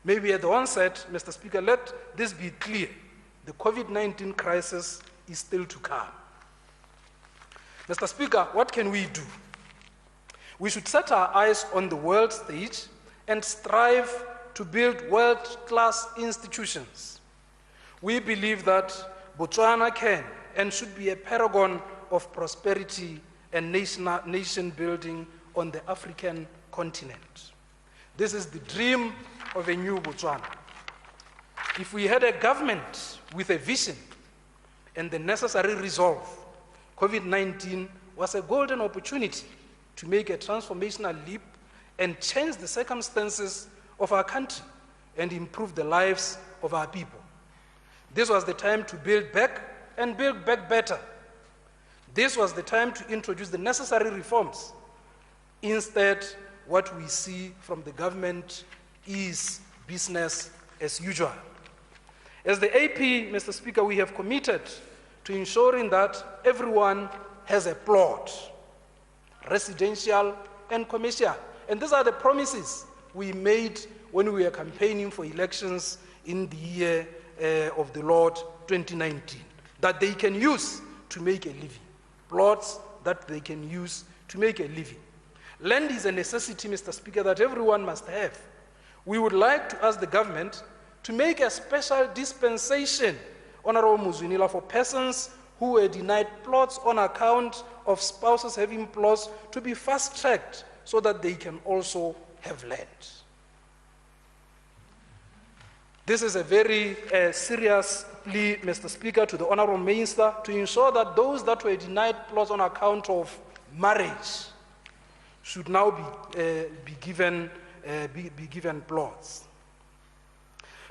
Maybe at the onset, Mr. Speaker, let this be clear. The COVID-19 crisis is still to come. Mr. Speaker, what can we do? We should set our eyes on the world stage and strive to build world-class institutions. We believe that Botswana can and should be a paragon of prosperity and nation building on the African continent. This is the dream of a new Botswana. If we had a government with a vision and the necessary resolve, COVID-19 was a golden opportunity to make a transformational leap and change the circumstances of our country and improve the lives of our people. This was the time to build back and build back better. This was the time to introduce the necessary reforms. Instead, what we see from the government is business as usual. As the AP, Mr. Speaker, we have committed to ensuring that everyone has a plot, residential and commercial. And these are the promises we made when we were campaigning for elections in the year of the Lord 2019, that they can use to make a living. Plots that they can use to make a living. Land is a necessity, Mr. Speaker, that everyone must have. We would like to ask the government to make a special dispensation, Honorable Muzwinila, for persons who were denied plots on account of spouses having plots to be fast-tracked so that they can also have land. This is a very serious plea, Mr. Speaker, to the Honorable Minister to ensure that those that were denied plots on account of marriage should now be given plots.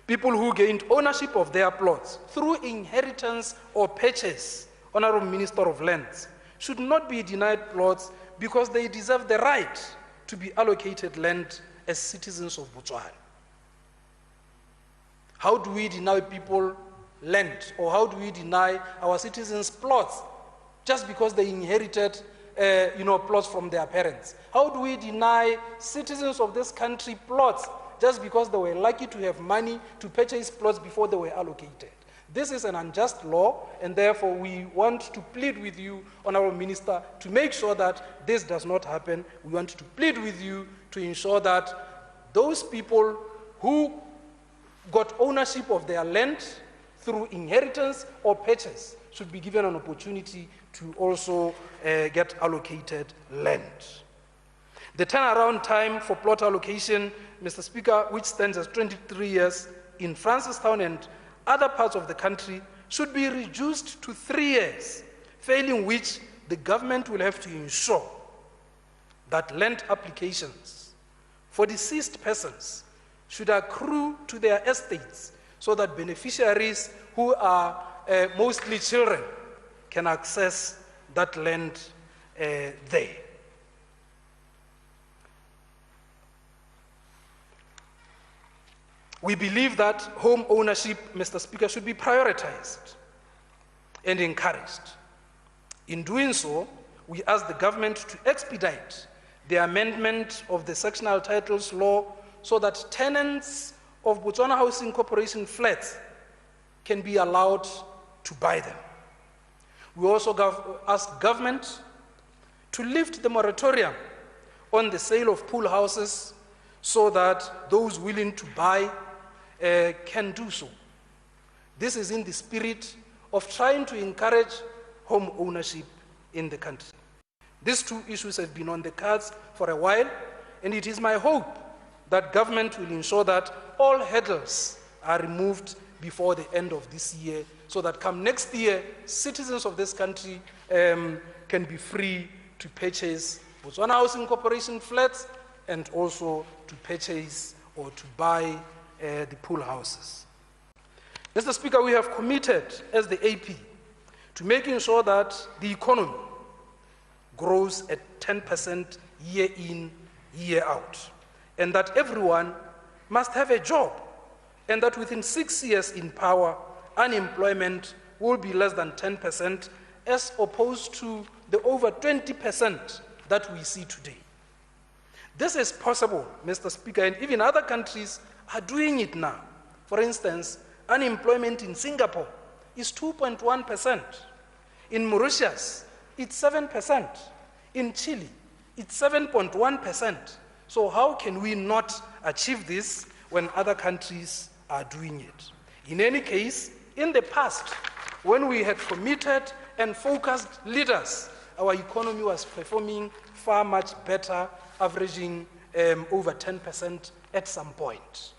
People who gained ownership of their plots through inheritance or purchase, Honorable Minister of Lands, should not be denied plots because they deserve the right to be allocated land as citizens of Botswana. How do we deny people land, or how do we deny our citizens plots just because they inherited plots from their parents? How do we deny citizens of this country plots just because they were lucky to have money to purchase plots before they were allocated? This is an unjust law, and therefore we want to plead with you, Honorable Minister, to make sure that this does not happen. We want to plead with you to ensure that those people who got ownership of their land through inheritance or purchase should be given an opportunity to also get allocated land. The turnaround time for plot allocation, Mr. Speaker, which stands as 23 years in Francistown and other parts of the country, should be reduced to 3 years, failing which the government will have to ensure that land applications for deceased persons should accrue to their estates so that beneficiaries who are mostly children can access that land there. We believe that home ownership, Mr. Speaker, should be prioritized and encouraged. In doing so, we ask the government to expedite the amendment of the sectional titles law so that tenants of Botswana Housing Corporation flats can be allowed to buy them. We also ask government to lift the moratorium on the sale of pool houses so that those willing to buy can do so. This is in the spirit of trying to encourage home ownership in the country. These two issues have been on the cards for a while, and it is my hope that government will ensure that all hurdles are removed before the end of this year, so that come next year, citizens of this country can be free to purchase Botswana Housing Corporation flats and also to purchase or to buy the pool houses. Mr. Speaker, we have committed as the AP to making sure that the economy grows at 10% year in, year out, and that everyone must have a job, and that within 6 years in power, unemployment will be less than 10% as opposed to the over 20% that we see today. This is possible, Mr. Speaker, and even other countries are doing it now. For instance, unemployment in Singapore is 2.1%. In Mauritius, it's 7%. In Chile, It's 7.1%. So how can we not achieve this when other countries are doing it? In any case, in the past, when we had committed and focused leaders, our economy was performing far much better, averaging over 10% at some point.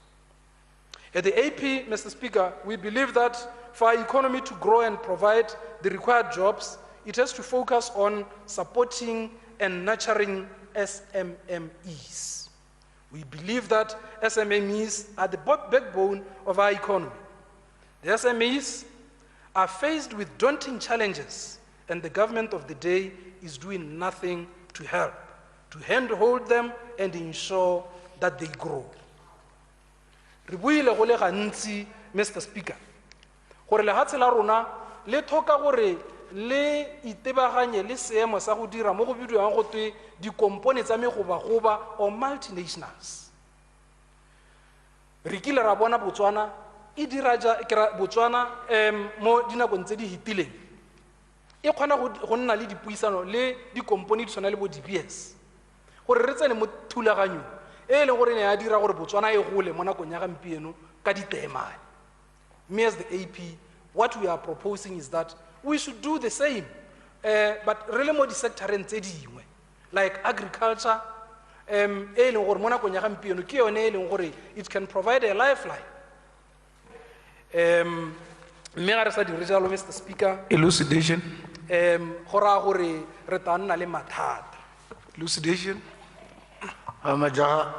At the AP, Mr. Speaker, we believe that for our economy to grow and provide the required jobs, it has to focus on supporting and nurturing SMMEs. We believe that SMMEs are the backbone of our economy. The SMEs are faced with daunting challenges, and the government of the day is doing nothing to help, to handhold them and ensure that they grow. Re buile go le gantsi, Mr. Speaker, gore lehatshe la rona le thoka gore le itebaganye le seemo sa go dira mo go bidiwang go twe dikompone tsa megobagoba or multinationals. Re kile ra bona Botswana e dira Botswana mo dinakong tse di hitileng e kgona go nna le dipuisano le dikompone di tshwana le bo DBS gore re tsene mo thulaganyong e leng gore ne ya dira gore Botswana e gole mo nakong ya gampieno ka diteemane. Me as the AP, what we are proposing is that we should do the same, but really mo di-sectoreng tse dingwe like agriculture, e leng gore mo nakong ya gampieno ke yone e leng gore it can provide a lifeline. Mme ga re sa dire jalo, Mr. Speaker, Elucidation. go raya gore re tla nna le mathata. Elucidation. Amajaga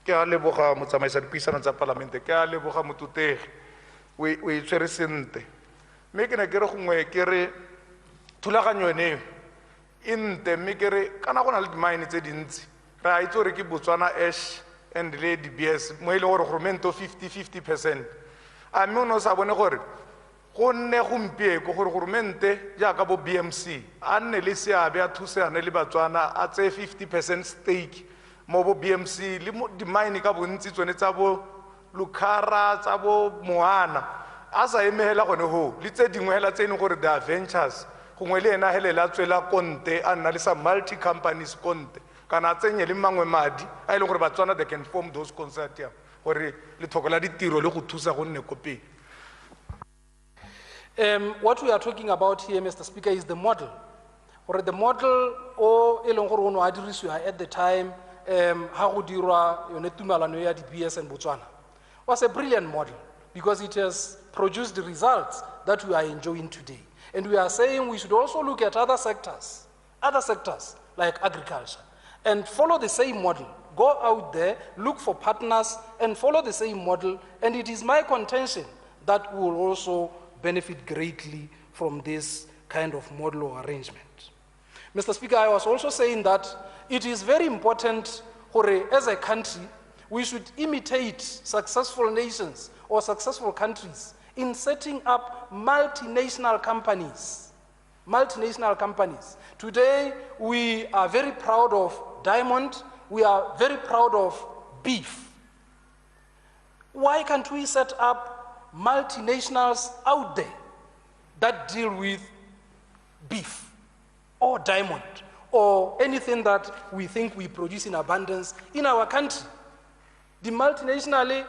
ke a leboga motsamaisa dipuisano tsa palamente, ke a leboga motutegi o e tshwere sentle. Mme ke ne ke re gongwe ke re thulaganyo ene e nte, mme ke re kana go na le dimine tse dintsi re a itse gore ke Botswana Ash and le DBS mo e leng gore goromento 50-50%. A mme o ne o sa bone gore go nne gompieko gore goromente jaaka bo BMC a nne le seabe a thusane le Batswana a tse 50% stake mo bo BMC le dimine ka bontsi tsone tsa bo Lukhara tsa bo Moana a sa emegela gone ho le tse dingwe hela tse ene gore the ventures gongwe le ena helela tswela konte a nna le sa multi companies konte kana tsenye le mangwe madi a ile gore Batswana they can form those consortium gore le thokola ditiro le go thusa go nne kopeng. What we are talking about here, Mr. Speaker, is the model. Or the model o e leng gore o no a dirisiwa at the time ha go dirwa yone tumalano ya DBS and Botswana was a brilliant model because it has produced the results that we are enjoying today. And we are saying we should also look at other sectors like agriculture, and follow the same model. Go out there, look for partners, and follow the same model. And it is my contention that we will also benefit greatly from this kind of model or arrangement. Mr. Speaker, I was also saying that it is very important for as a country, we should imitate successful nations or successful countries in setting up multinational companies. Multinational companies. Today, we are very proud of diamond. We are very proud of beef. Why can't we set up multinationals out there that deal with beef or diamond or anything that we think we produce in abundance in our country? The multinationally,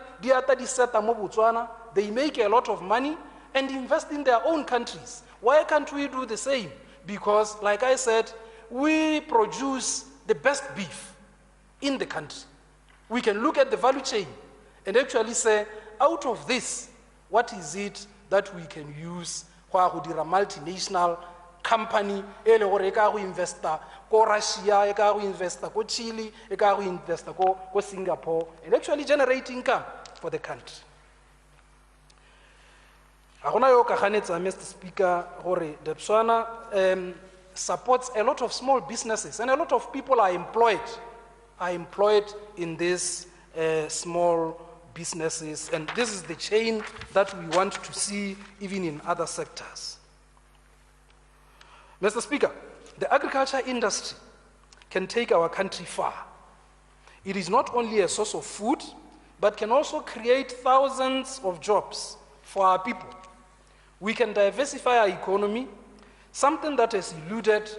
they make a lot of money and invest in their own countries. Why can't we do the same? Because, like I said, we produce the best beef in the country. We can look at the value chain and actually say, out of this, what is it that we can use for a multinational company, e le gore e ka go investa ko Russia, e ka go investa ko Chile, e ka go investa ko Singapore, and actually generate income for the country. A gona yo ka ganetsa, Mr. Speaker, gore Botswana supports a lot of small businesses, and a lot of people are employed in these small businesses, and this is the chain that we want to see even in other sectors. Mr. Speaker, the agriculture industry can take our country far. It is not only a source of food, but can also create thousands of jobs for our people. We can diversify our economy, something that has eluded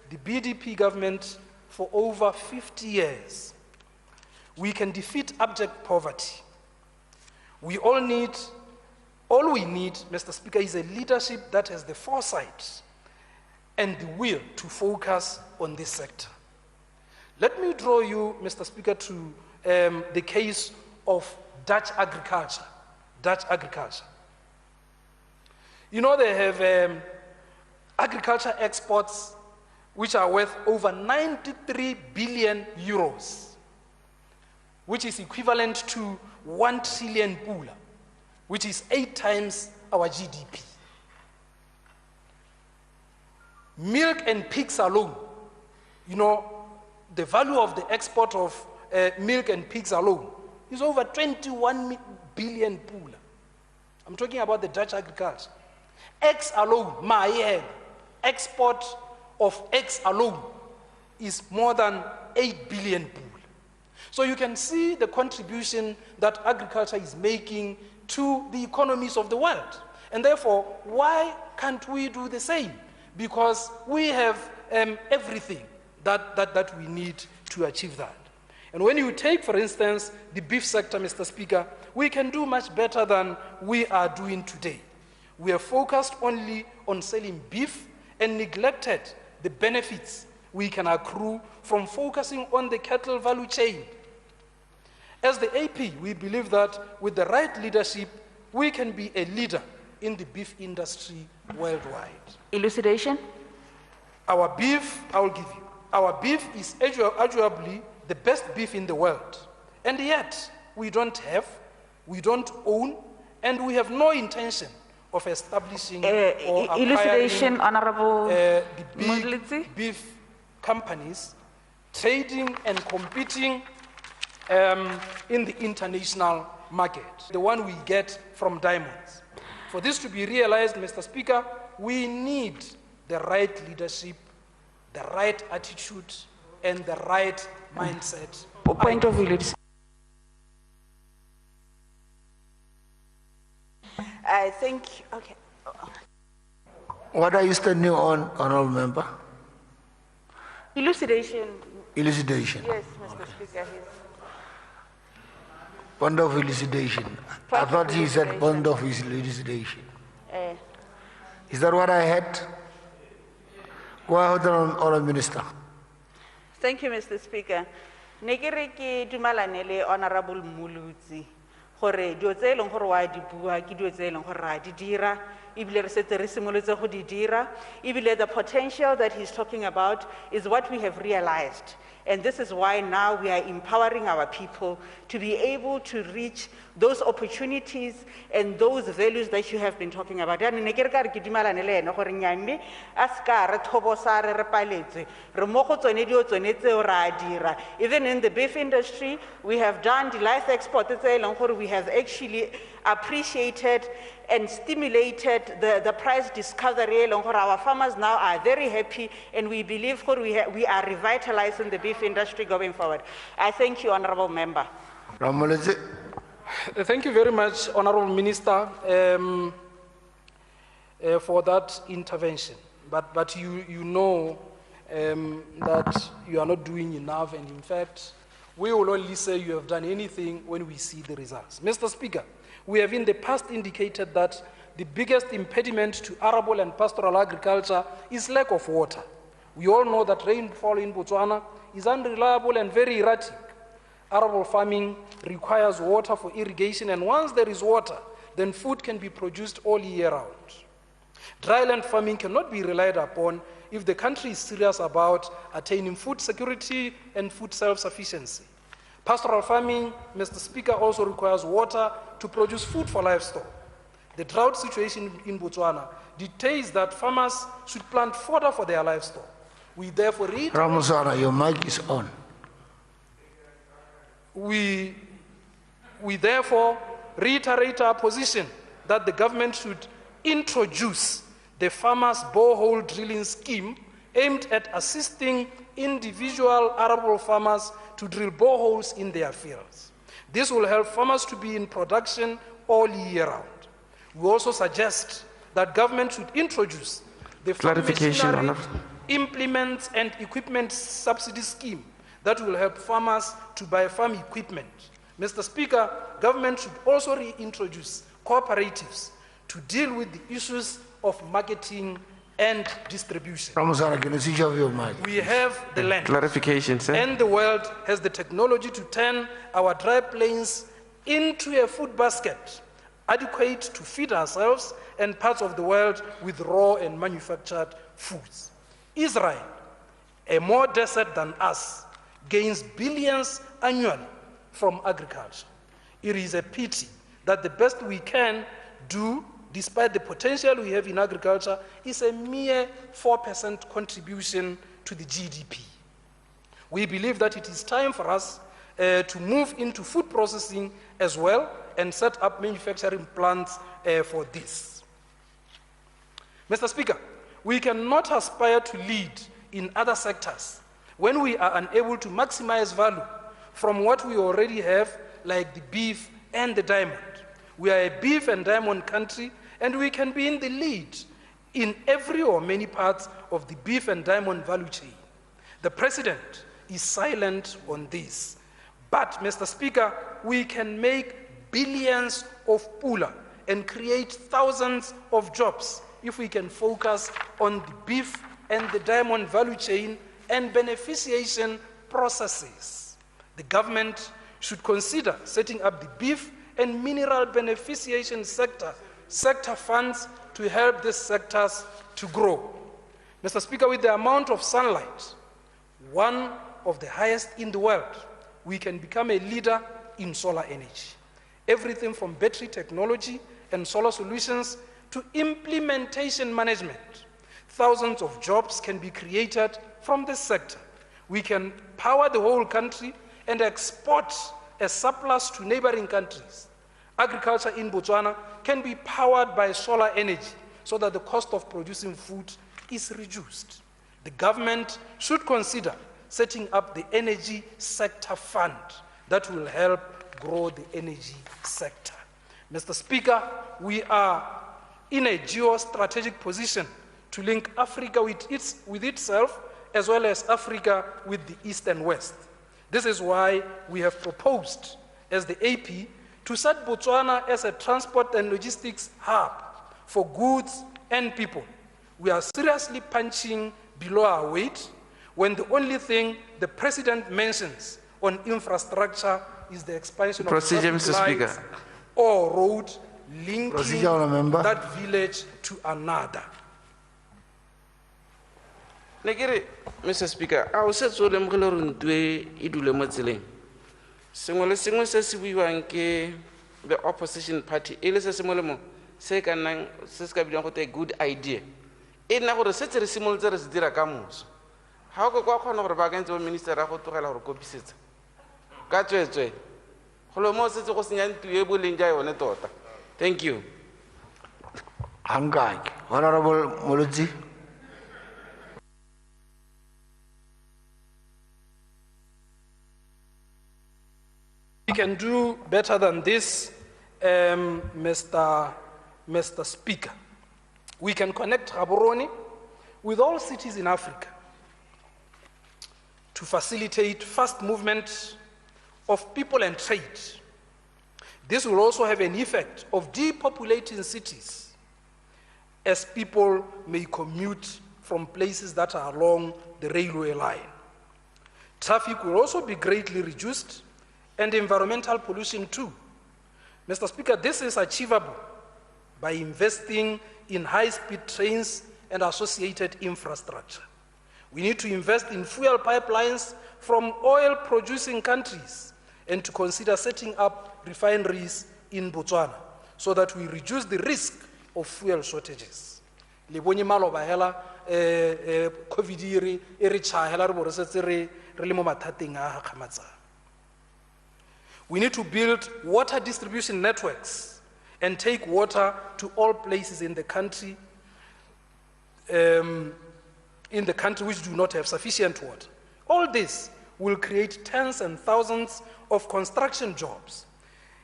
the BDP government for over 50 years. We can defeat abject poverty. All we need, Mr. Speaker, is a leadership that has the foresight and the will to focus on this sector. Let me draw you, Mr. Speaker, to the case of Dutch agriculture. Dutch agriculture. You know, they have agriculture exports which are worth over 93 billion euros, which is equivalent to 1 trillion pula, which is 8 times our GDP. Milk and pigs alone, you know, the value of the export of milk and pigs alone is over 21 billion pula. I'm talking about the Dutch agriculture. Eggs alone, export of eggs alone is more than 8 billion pula. So you can see the contribution that agriculture is making to the economies of the world. And therefore, why can't we do the same? Because we have everything that we need to achieve that. And when you take, for instance, the beef sector, Mr. Speaker, we can do much better than we are doing today. We are focused only on selling beef and neglected the benefits we can accrue from focusing on the cattle value chain. As the AP, we believe that with the right leadership, we can be a leader in the beef industry worldwide. Elucidation? Our beef, I will give you, our beef is arguably the best beef in the world. And yet, we don't own, and we have no intention of establishing or elucidation, Honorable the big Mundlitsi? beef companies trading and competing in the international market, the one we get from diamonds. For this to be realized, Mr. Speaker, we need the right leadership, the right attitude, and the right mindset. Point of view. I think, okay. What are you standing on, Honourable Member? Elucidation. Elucidation. Yes, Mr. Speaker. Point of elucidation. I thought he said point of elucidation. Is that what I had? Go ahead, Honourable Minister. Thank you, Mr. Speaker. Nekere ke dumalane le Honorable Mulutsi gore dio tse eleng gore wa di bua ke dio tse eleng gore ra di dira ebile re setse re simolotse go di dira ebile the potential that he's talking about is what we have realized. And this is why now we are empowering our people to be able to reach those opportunities and those values that you have been talking about. Even in the beef industry, we have done the live export. We have actually appreciated and stimulated the price discovery. Our farmers now are very happy, and we believe we are revitalizing the beef industry going forward. I thank you, Honourable Member. Thank you very much, Honourable Minister, for that intervention. But you know that you are not doing enough, and in fact, we will only say you have done anything when we see the results. Mr. Speaker, we have in the past indicated that the biggest impediment to arable and pastoral agriculture is lack of water. We all know that rainfall in Botswana is unreliable and very erratic. Arable farming requires water for irrigation, and once there is water, then food can be produced all year round. Dryland farming cannot be relied upon if the country is serious about attaining food security and food self-sufficiency. Pastoral farming, Mr. Speaker, also requires water to produce food for livestock. The drought situation in Botswana dictates that farmers should plant fodder for their livestock. We therefore reiterate... Ramazana, your mic is on. We therefore reiterate our position that the government should introduce the farmers' borehole drilling scheme aimed at assisting individual arable farmers to drill boreholes in their fields. This will help farmers to be in production all year round. We also suggest that government should introduce the farm machinery implement an equipment subsidy scheme that will help farmers to buy farm equipment. Mr. Speaker, government should also reintroduce cooperatives to deal with the issues of marketing and distribution. Ramazana, can you switch off your mic? We have the land. Clarification, sir. And the world has the technology to turn our dry plains into a food basket, adequate to feed ourselves and parts of the world with raw and manufactured foods. Israel, a more desert than us, gains billions annually from agriculture. It is a pity that the best we can do, despite the potential we have in agriculture, is a mere 4% contribution to the GDP. We believe that it is time for us to move into food processing as well and set up manufacturing plants for this. Mr. Speaker, we cannot aspire to lead in other sectors when we are unable to maximize value from what we already have, like the beef and the diamond. We are a beef and diamond country, and we can be in the lead in every or many parts of the beef and diamond value chain. The President is silent on this. But, Mr. Speaker, we can make billions of pula and create thousands of jobs if we can focus on the beef and the diamond value chain and beneficiation processes. The government should consider setting up the beef and mineral beneficiation sector funds to help these sectors to grow. Mr. Speaker, with the amount of sunlight, one of the highest in the world, we can become a leader in solar energy. Everything from battery technology and solar solutions to implementation management. Thousands of jobs can be created from this sector. We can power the whole country and export a surplus to neighboring countries. Agriculture in Botswana can be powered by solar energy so that the cost of producing food is reduced. The government should consider setting up the energy sector fund that will help grow the energy sector. Mr. Speaker, we are in a geostrategic position to link Africa with itself as well as Africa with the East and West. This is why we have proposed as the AP to set Botswana as a transport and logistics hub for goods and people. We are seriously punching below our weight when the only thing the President mentions on infrastructure is the expansion of Procedure, traffic Mr. lights Speaker. or road linking Procedure, Member. that village to another. Negere, Mr. Speaker, I was said so lemgelo runtwe idule mo tseleng. Sengwe le sengwe se se buiwang ke the opposition party e le se se molemo se ka nang se se ka bileng go te good idea. E nna gore se re simolotse re se dira ka moso. Ha o kwa khona gore ba ka ntse minister ra go tlogela gore kopisetsa. Ka tswetswe. Go lo mo se go senya ntwe e boleng ja yone tota. Thank you. Hangaki. Honorable Muluzi. We can do better than this, Mr. Speaker. We can connect Gaborone with all cities in Africa to facilitate fast movement of people and trade. This will also have an effect of depopulating cities as people may commute from places that are along the railway line. Traffic will also be greatly reduced and environmental pollution too. Mr. Speaker, this is achievable by investing in high-speed trains and associated infrastructure. We need to invest in fuel pipelines from oil-producing countries and to consider setting up refineries in Botswana so that we reduce the risk of fuel shortages. Le bone maloba hela COVID e re tshahela re bo re setse re le mo mathateng a kgamatsa. We need to build water distribution networks and take water to all places in the country which do not have sufficient water. All this will create tens and thousands of construction jobs.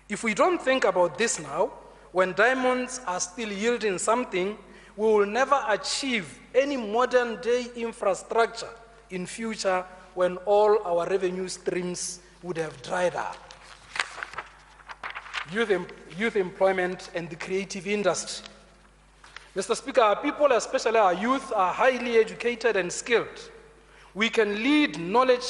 If we don't think about this now, when diamonds are still yielding something, we will never achieve any modern day infrastructure in future when all our revenue streams would have dried up. Youth employment and the creative industry. Mr. Speaker, our people, especially our youth, are highly educated and skilled. We can lead knowledge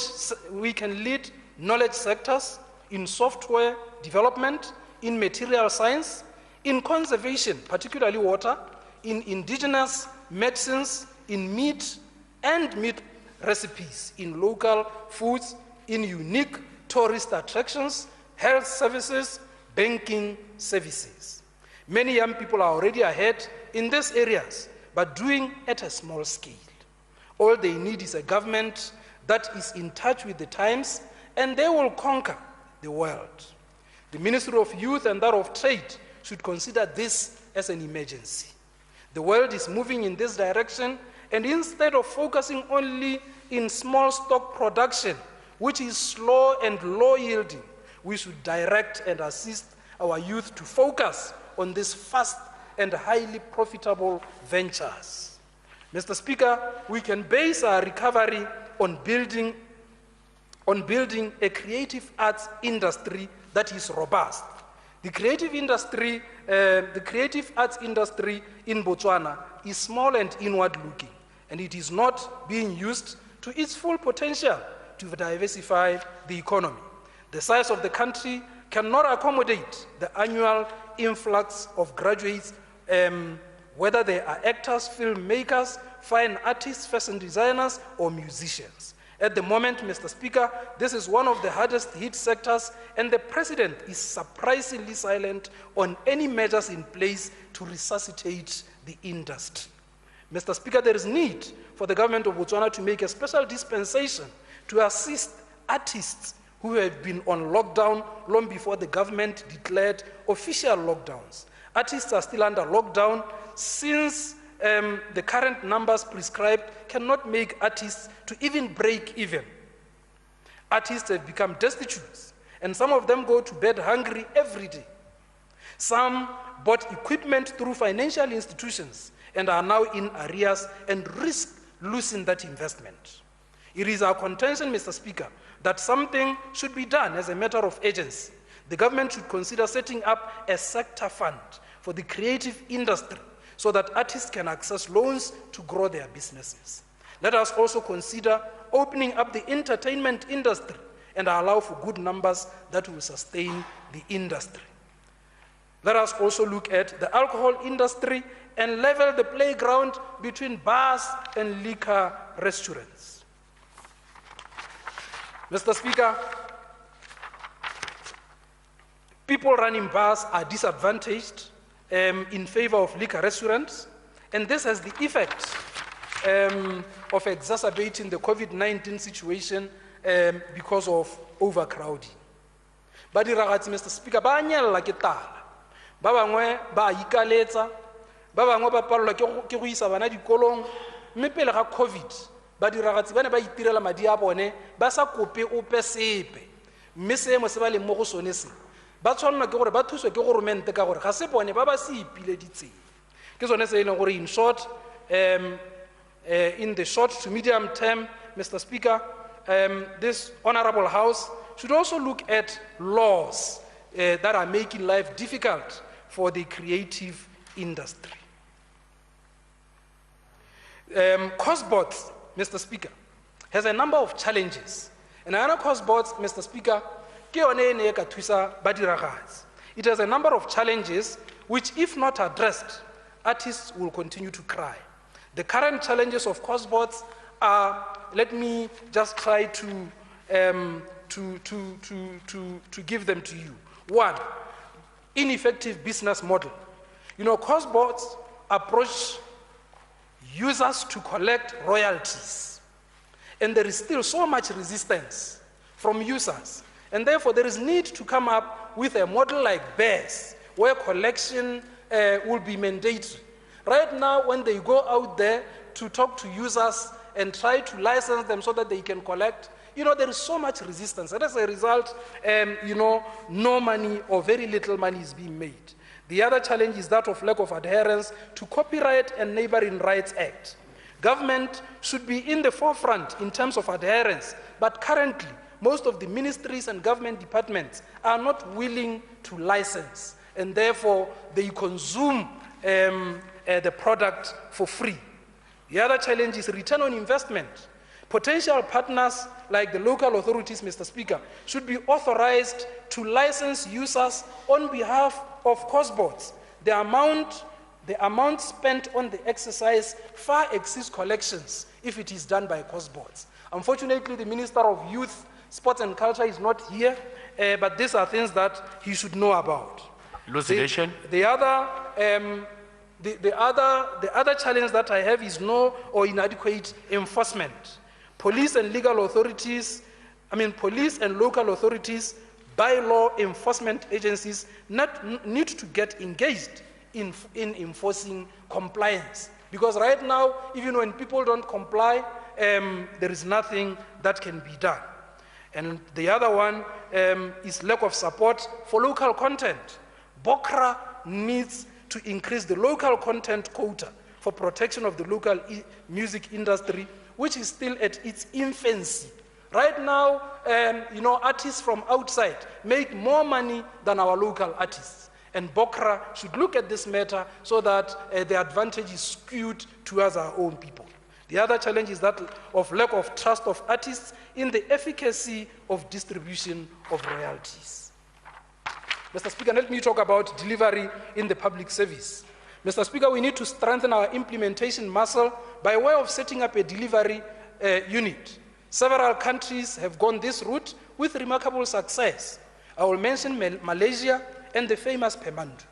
sectors in software development, in material science, in conservation, particularly water, in indigenous medicines, in meat and meat recipes, in local foods, in unique tourist attractions, health services, banking services. Many young people are already ahead in these areas, but doing at a small scale. All they need is a government that is in touch with the times, and they will conquer the world. The Ministry of Youth and that of Trade should consider this as an emergency. The world is moving in this direction, and instead of focusing only in small stock production, which is slow and low yielding, we should direct and assist our youth to focus on these fast and highly profitable ventures. Mr. Speaker, we can base our recovery on building a creative arts industry that is robust. The creative arts industry in Botswana is small and inward-looking, and it is not being used to its full potential to diversify the economy. The size of the country cannot accommodate the annual influx of graduates, whether they are actors, filmmakers, fine artists, fashion designers, or musicians. At the moment, Mr. Speaker, this is one of the hardest hit sectors, and the President is surprisingly silent on any measures in place to resuscitate the industry. Mr. Speaker, there is need for the government of Botswana to make a special dispensation to assist artists who have been on lockdown long before the government declared official lockdowns. Artists are still under lockdown since the current numbers prescribed cannot make artists to even break even. Artists have become destitute, and some of them go to bed hungry every day. Some bought equipment through financial institutions and are now in arrears and risk losing that investment. It is our contention, Mr. Speaker, that something should be done as a matter of urgency. The government should consider setting up a sector fund for the creative industry so that artists can access loans to grow their businesses. Let us also consider opening up the entertainment industry and allow for good numbers that will sustain the industry. Let us also look at the alcohol industry and level the playground between bars and liquor restaurants. Mr. Speaker, people running bars are disadvantaged in favor of liquor restaurants, and this has the effect of exacerbating the COVID-19 situation because of overcrowding. But Mr. Speaker, ba nyalla ke tala, ba bangwe ba ikaletsa, ba bangwe ba palelwa ke go isa bana dikolong, mme pele ga COVID ba diragatsi ba ne ba itirela madi a bone ba sa kope ope sepe, mme seemo se ba leng mo go sone se ba tshwanelwa ke gore ba thuswe ke goromente ka gore ga se bone ba ba se ipileditseng. Ke sone se e leng gore in short, in the short to medium term, Mr. Speaker, this honorable house should also look at laws that are making life difficult for the creative industry. COSBOT, Mr. Speaker, has a number of challenges. And another COSBOT, Mr. Speaker, it has a number of challenges which, if not addressed, artists will continue to cry. The current challenges of COSBOTs are, let me just try to give them to you. One, ineffective business model. You know, COSBOTs approach users to collect royalties, and there is still so much resistance from users, and therefore there is need to come up with a model like BEARS, where collection will be mandatory. Right now, when they go out there to talk to users and try to license them so that they can collect, you know, there is so much resistance, and as a result, you know, no money or very little money is being made. The other challenge is that of lack of adherence to Copyright and Neighboring Rights Act. Government should be in the forefront in terms of adherence, but currently, most of the ministries and government departments are not willing to license, and therefore they consume the product for free. The other challenge is return on investment. Potential partners like the local authorities, Mr. Speaker, should be authorized to license users on behalf of course boards. The amount spent on the exercise far exceeds collections if it is done by course boards. Unfortunately, the Minister of Youth, Sports and Culture is not here, but these are things that he should know about. Elucidation. The other challenge that I have is no or inadequate enforcement. Police and local authorities, by law enforcement agencies need to get engaged in enforcing compliance. Because right now, even when people don't comply, there is nothing that can be done. And the other one is lack of support for local content. BOCRA needs to increase the local content quota for protection of the local music industry, which is still at its infancy. Right now, artists from outside make more money than our local artists. And BOCRA should look at this matter so that the advantage is skewed towards our own people. The other challenge is that of lack of trust of artists in the efficacy of distribution of royalties. Mr. Speaker, let me talk about delivery in the public service. Mr. Speaker, we need to strengthen our implementation muscle by way of setting up a delivery unit. Several countries have gone this route with remarkable success. I will mention Malaysia and the famous Pemandu.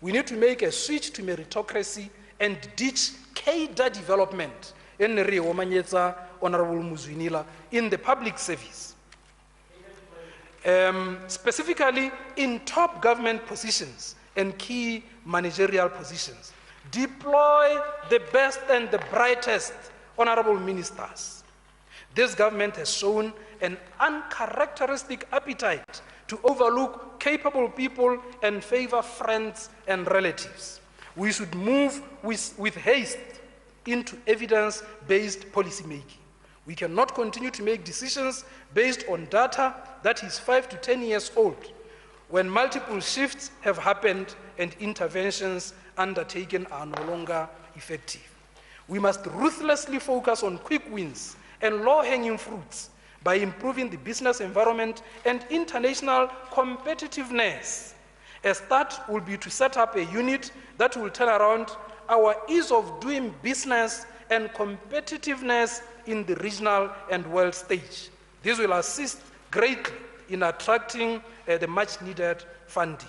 We need to make a switch to meritocracy and ditch cadre development in Honorable Muzwinila in the public service. Specifically in top government positions and key managerial positions. Deploy the best and the brightest honorable ministers. This government has shown an uncharacteristic appetite to overlook capable people and favor friends and relatives. We should move with haste into evidence-based policymaking. We cannot continue to make decisions based on data that is 5 to 10 years old, when multiple shifts have happened and interventions undertaken are no longer effective. We must ruthlessly focus on quick wins and low-hanging fruits by improving the business environment and international competitiveness. A start will be to set up a unit that will turn around our ease of doing business and competitiveness in the regional and world stage. This will assist greatly in attracting the much-needed funding.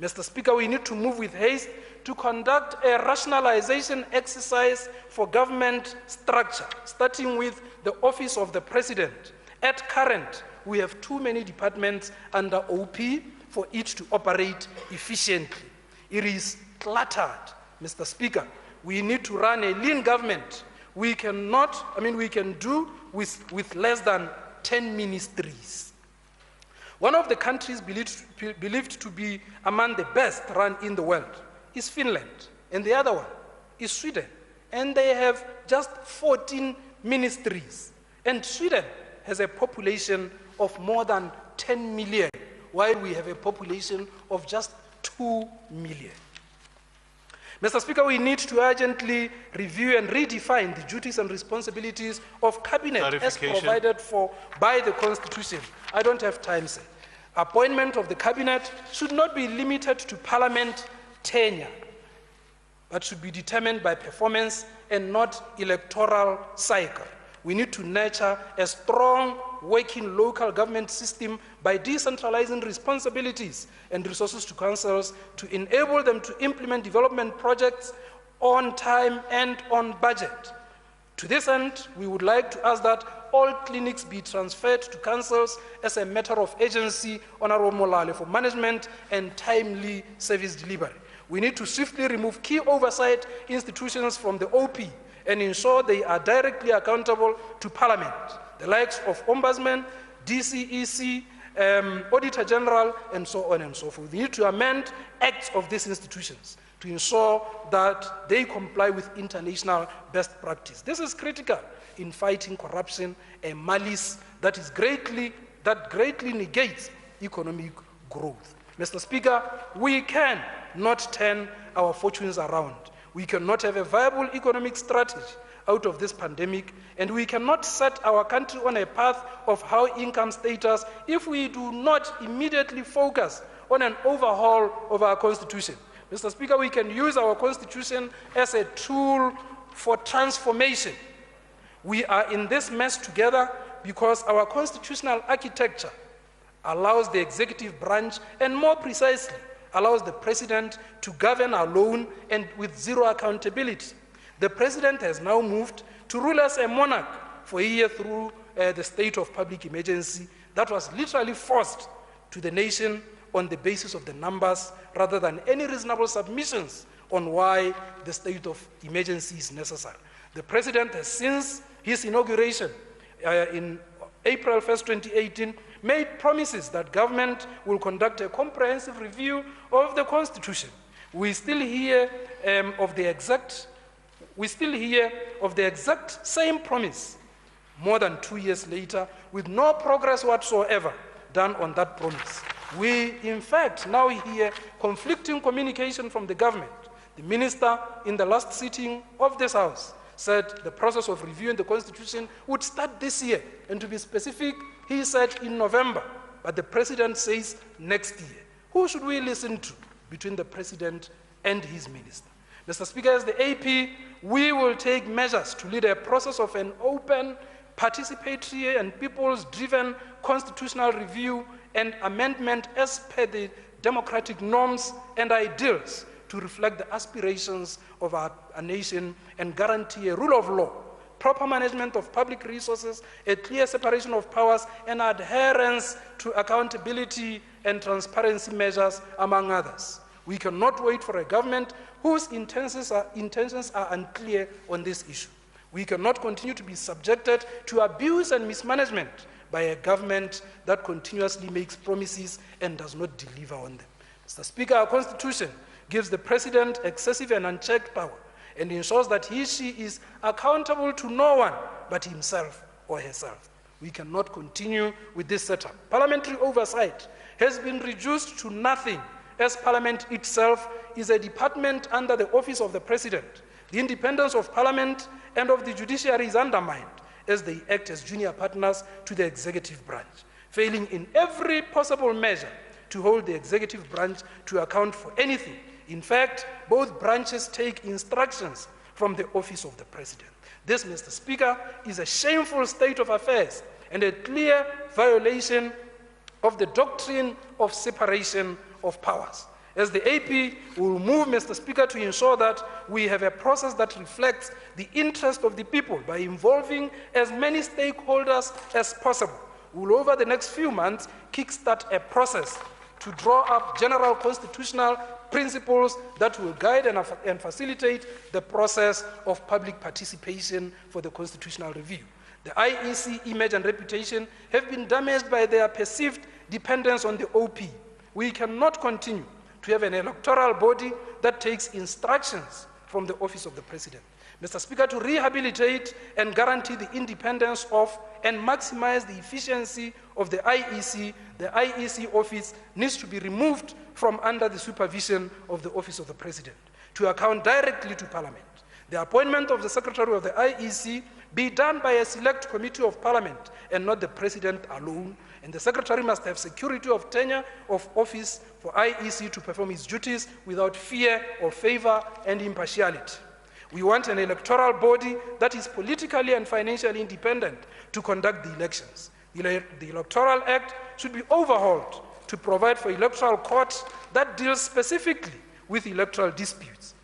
Mr. Speaker, we need to move with haste to conduct a rationalization exercise for government structure, starting with the Office of the President. At current, we have too many departments under OP for each to operate efficiently. It is cluttered, Mr. Speaker. We need to run a lean government. We can do with less than 10 ministries. One of the countries believed to be among the best run in the world is Finland, and the other one is Sweden. And they have just 14 ministries. And Sweden has a population of more than 10 million, while we have a population of just 2 million. Mr. Speaker, we need to urgently review and redefine the duties and responsibilities of Cabinet as provided for by the Constitution. I don't have time, sir. Appointment of the Cabinet should not be limited to Parliament tenure, but should be determined by performance and not electoral cycle. We need to nurture a strong working local government system by decentralizing responsibilities and resources to councils to enable them to implement development projects on time and on budget. To this end, we would like to ask that all clinics be transferred to councils as a matter of agency, Honorable Molale, for management and timely service delivery. We need to swiftly remove key oversight institutions from the OP and ensure they are directly accountable to Parliament. The likes of Ombudsman, DCEC, Auditor General, and so on and so forth. We need to amend acts of these institutions to ensure that they comply with international best practice. This is critical in fighting corruption and malice that greatly negates economic growth. Mr. Speaker, we cannot turn our fortunes around. We cannot have a viable economic strategy out of this pandemic, and we cannot set our country on a path of high income status if we do not immediately focus on an overhaul of our constitution. Mr. Speaker, we can use our constitution as a tool for transformation. We are in this mess together because our constitutional architecture allows the executive branch, and more precisely, allows the president to govern alone and with zero accountability. The president has now moved to rule as a monarch for a year through the state of public emergency that was literally forced to the nation on the basis of the numbers rather than any reasonable submissions on why the state of emergency is necessary. The president has, since his inauguration in April 1st, 2018, made promises that government will conduct a comprehensive review of the Constitution. We still hear of the exact same promise more than 2 years later, with no progress whatsoever done on that promise. We, in fact, now hear conflicting communication from the government. The minister, in the last sitting of this House, said the process of reviewing the Constitution would start this year, and to be specific, he said in November, but the president says next year. Who should we listen to between the president and his minister? Mr. Speaker, as the AP, we will take measures to lead a process of an open, participatory, and peoples-driven constitutional review and amendment as per the democratic norms and ideals to reflect the aspirations of our nation and guarantee a rule of law, proper management of public resources, a clear separation of powers, and adherence to accountability and transparency measures, among others. We cannot wait for a government whose intentions are unclear on this issue. We cannot continue to be subjected to abuse and mismanagement by a government that continuously makes promises and does not deliver on them. Mr. Speaker, our Constitution gives the president excessive and unchecked power and ensures that she is accountable to no one but himself or herself. We cannot continue with this setup. Parliamentary oversight has been reduced to nothing, as Parliament itself is a department under the office of the President. The independence of Parliament and of the judiciary is undermined as they act as junior partners to the executive branch, failing in every possible measure to hold the executive branch to account for anything. In fact, both branches take instructions from the office of the President. This, Mr. Speaker, is a shameful state of affairs and a clear violation of the doctrine of separation of powers. As the AP, we will move, Mr. Speaker, to ensure that we have a process that reflects the interest of the people by involving as many stakeholders as possible. We will, over the next few months, kickstart a process to draw up general constitutional principles that will guide and facilitate the process of public participation for the constitutional review. The IEC image and reputation have been damaged by their perceived dependence on the OP. We cannot continue to have an electoral body that takes instructions from the office of the President. Mr. Speaker, to rehabilitate and guarantee the independence of and maximize the efficiency of the IEC office needs to be removed from under the supervision of the office of the President to account directly to Parliament. The appointment of the Secretary of the IEC be done by a select committee of Parliament and not the President alone, and the Secretary must have security of tenure of office for IEC to perform its duties without fear or favor and impartiality. We want an electoral body that is politically and financially independent to conduct the elections. The Electoral Act should be overhauled to provide for electoral courts that deal specifically with electoral disputes.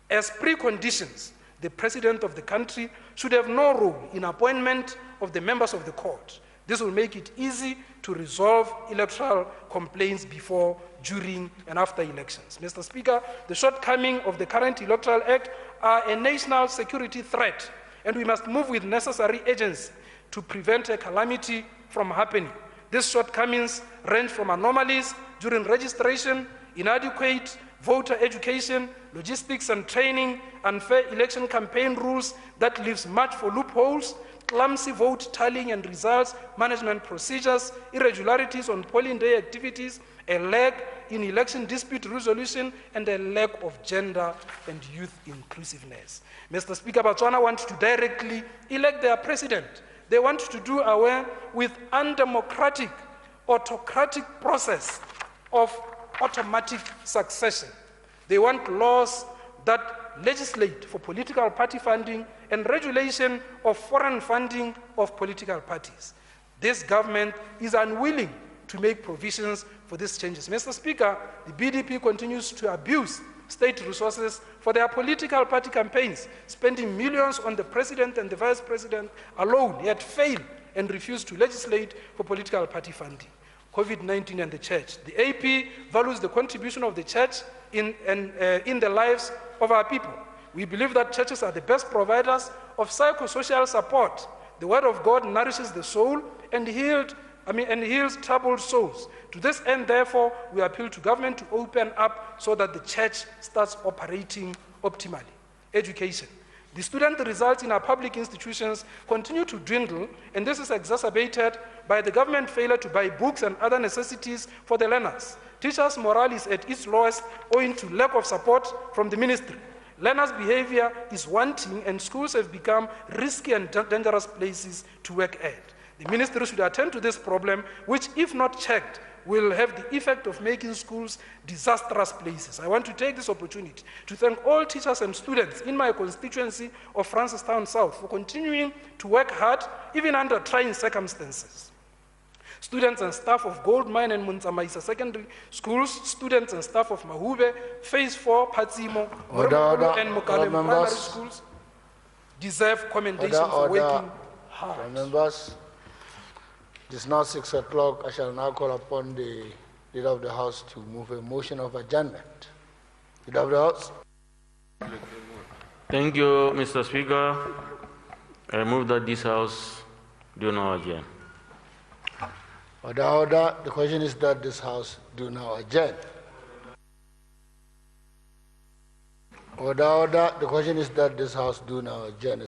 As preconditions, the President of the country should have no role in appointment of the members of the court. This will make it easy to resolve electoral complaints before, during, and after elections. Mr. Speaker, the shortcomings of the current Electoral Act are a national security threat, and we must move with necessary agency to prevent a calamity from happening. This These shortcomings range from anomalies during registration, inadequate voter education, logistics and training, unfair election campaign rules that leaves much for loopholes, clumsy vote tallying and results management procedures, irregularities on polling day activities, a lack in election dispute resolution, and a lack of gender and youth inclusiveness. Mr. Speaker, Botswana wants to directly elect their president. They want to do away with undemocratic, autocratic process of automatic succession. They want laws that legislate for political party funding and regulation of foreign funding of political parties. This government is unwilling to make provisions for these changes. Mr. Speaker, the BDP continues to abuse state resources for their political party campaigns, spending millions on the president and the vice president alone, yet fail and refuse to legislate for political party funding. COVID-19 and the church. The AP values the contribution of the church in the lives of our people. We believe that churches are the best providers of psychosocial support. The word of God nourishes the soul and heals troubled souls. To this end, therefore, we appeal to government to open up so that the church starts operating optimally. Education. The student results in our public institutions continue to dwindle, and this is exacerbated by the government failure to buy books and other necessities for the learners. Teachers' morale is at its lowest owing to lack of support from the ministry. Learners' behavior is wanting, and schools have become risky and dangerous places to work at. The ministry should attend to this problem, which, if not checked, will have the effect of making schools disastrous places. I want to take this opportunity to thank all teachers and students in my constituency of Francistown South for continuing to work hard, even under trying circumstances. Students and staff of Goldmine and Muntsamaisa Secondary Schools, students and staff of Mahube, Phase 4, Patsimo, and Mokalem Primary Schools deserve commendation for working hard. Members, it is now 6 o'clock. I shall now call upon the Leader of the House to move a motion of adjournment. Leader of the House. Thank you, Mr. Speaker. I move that this House do now adjourn. Order, order. The question is that this House do now adjourn. Order, order. The question is that this House do now adjourn.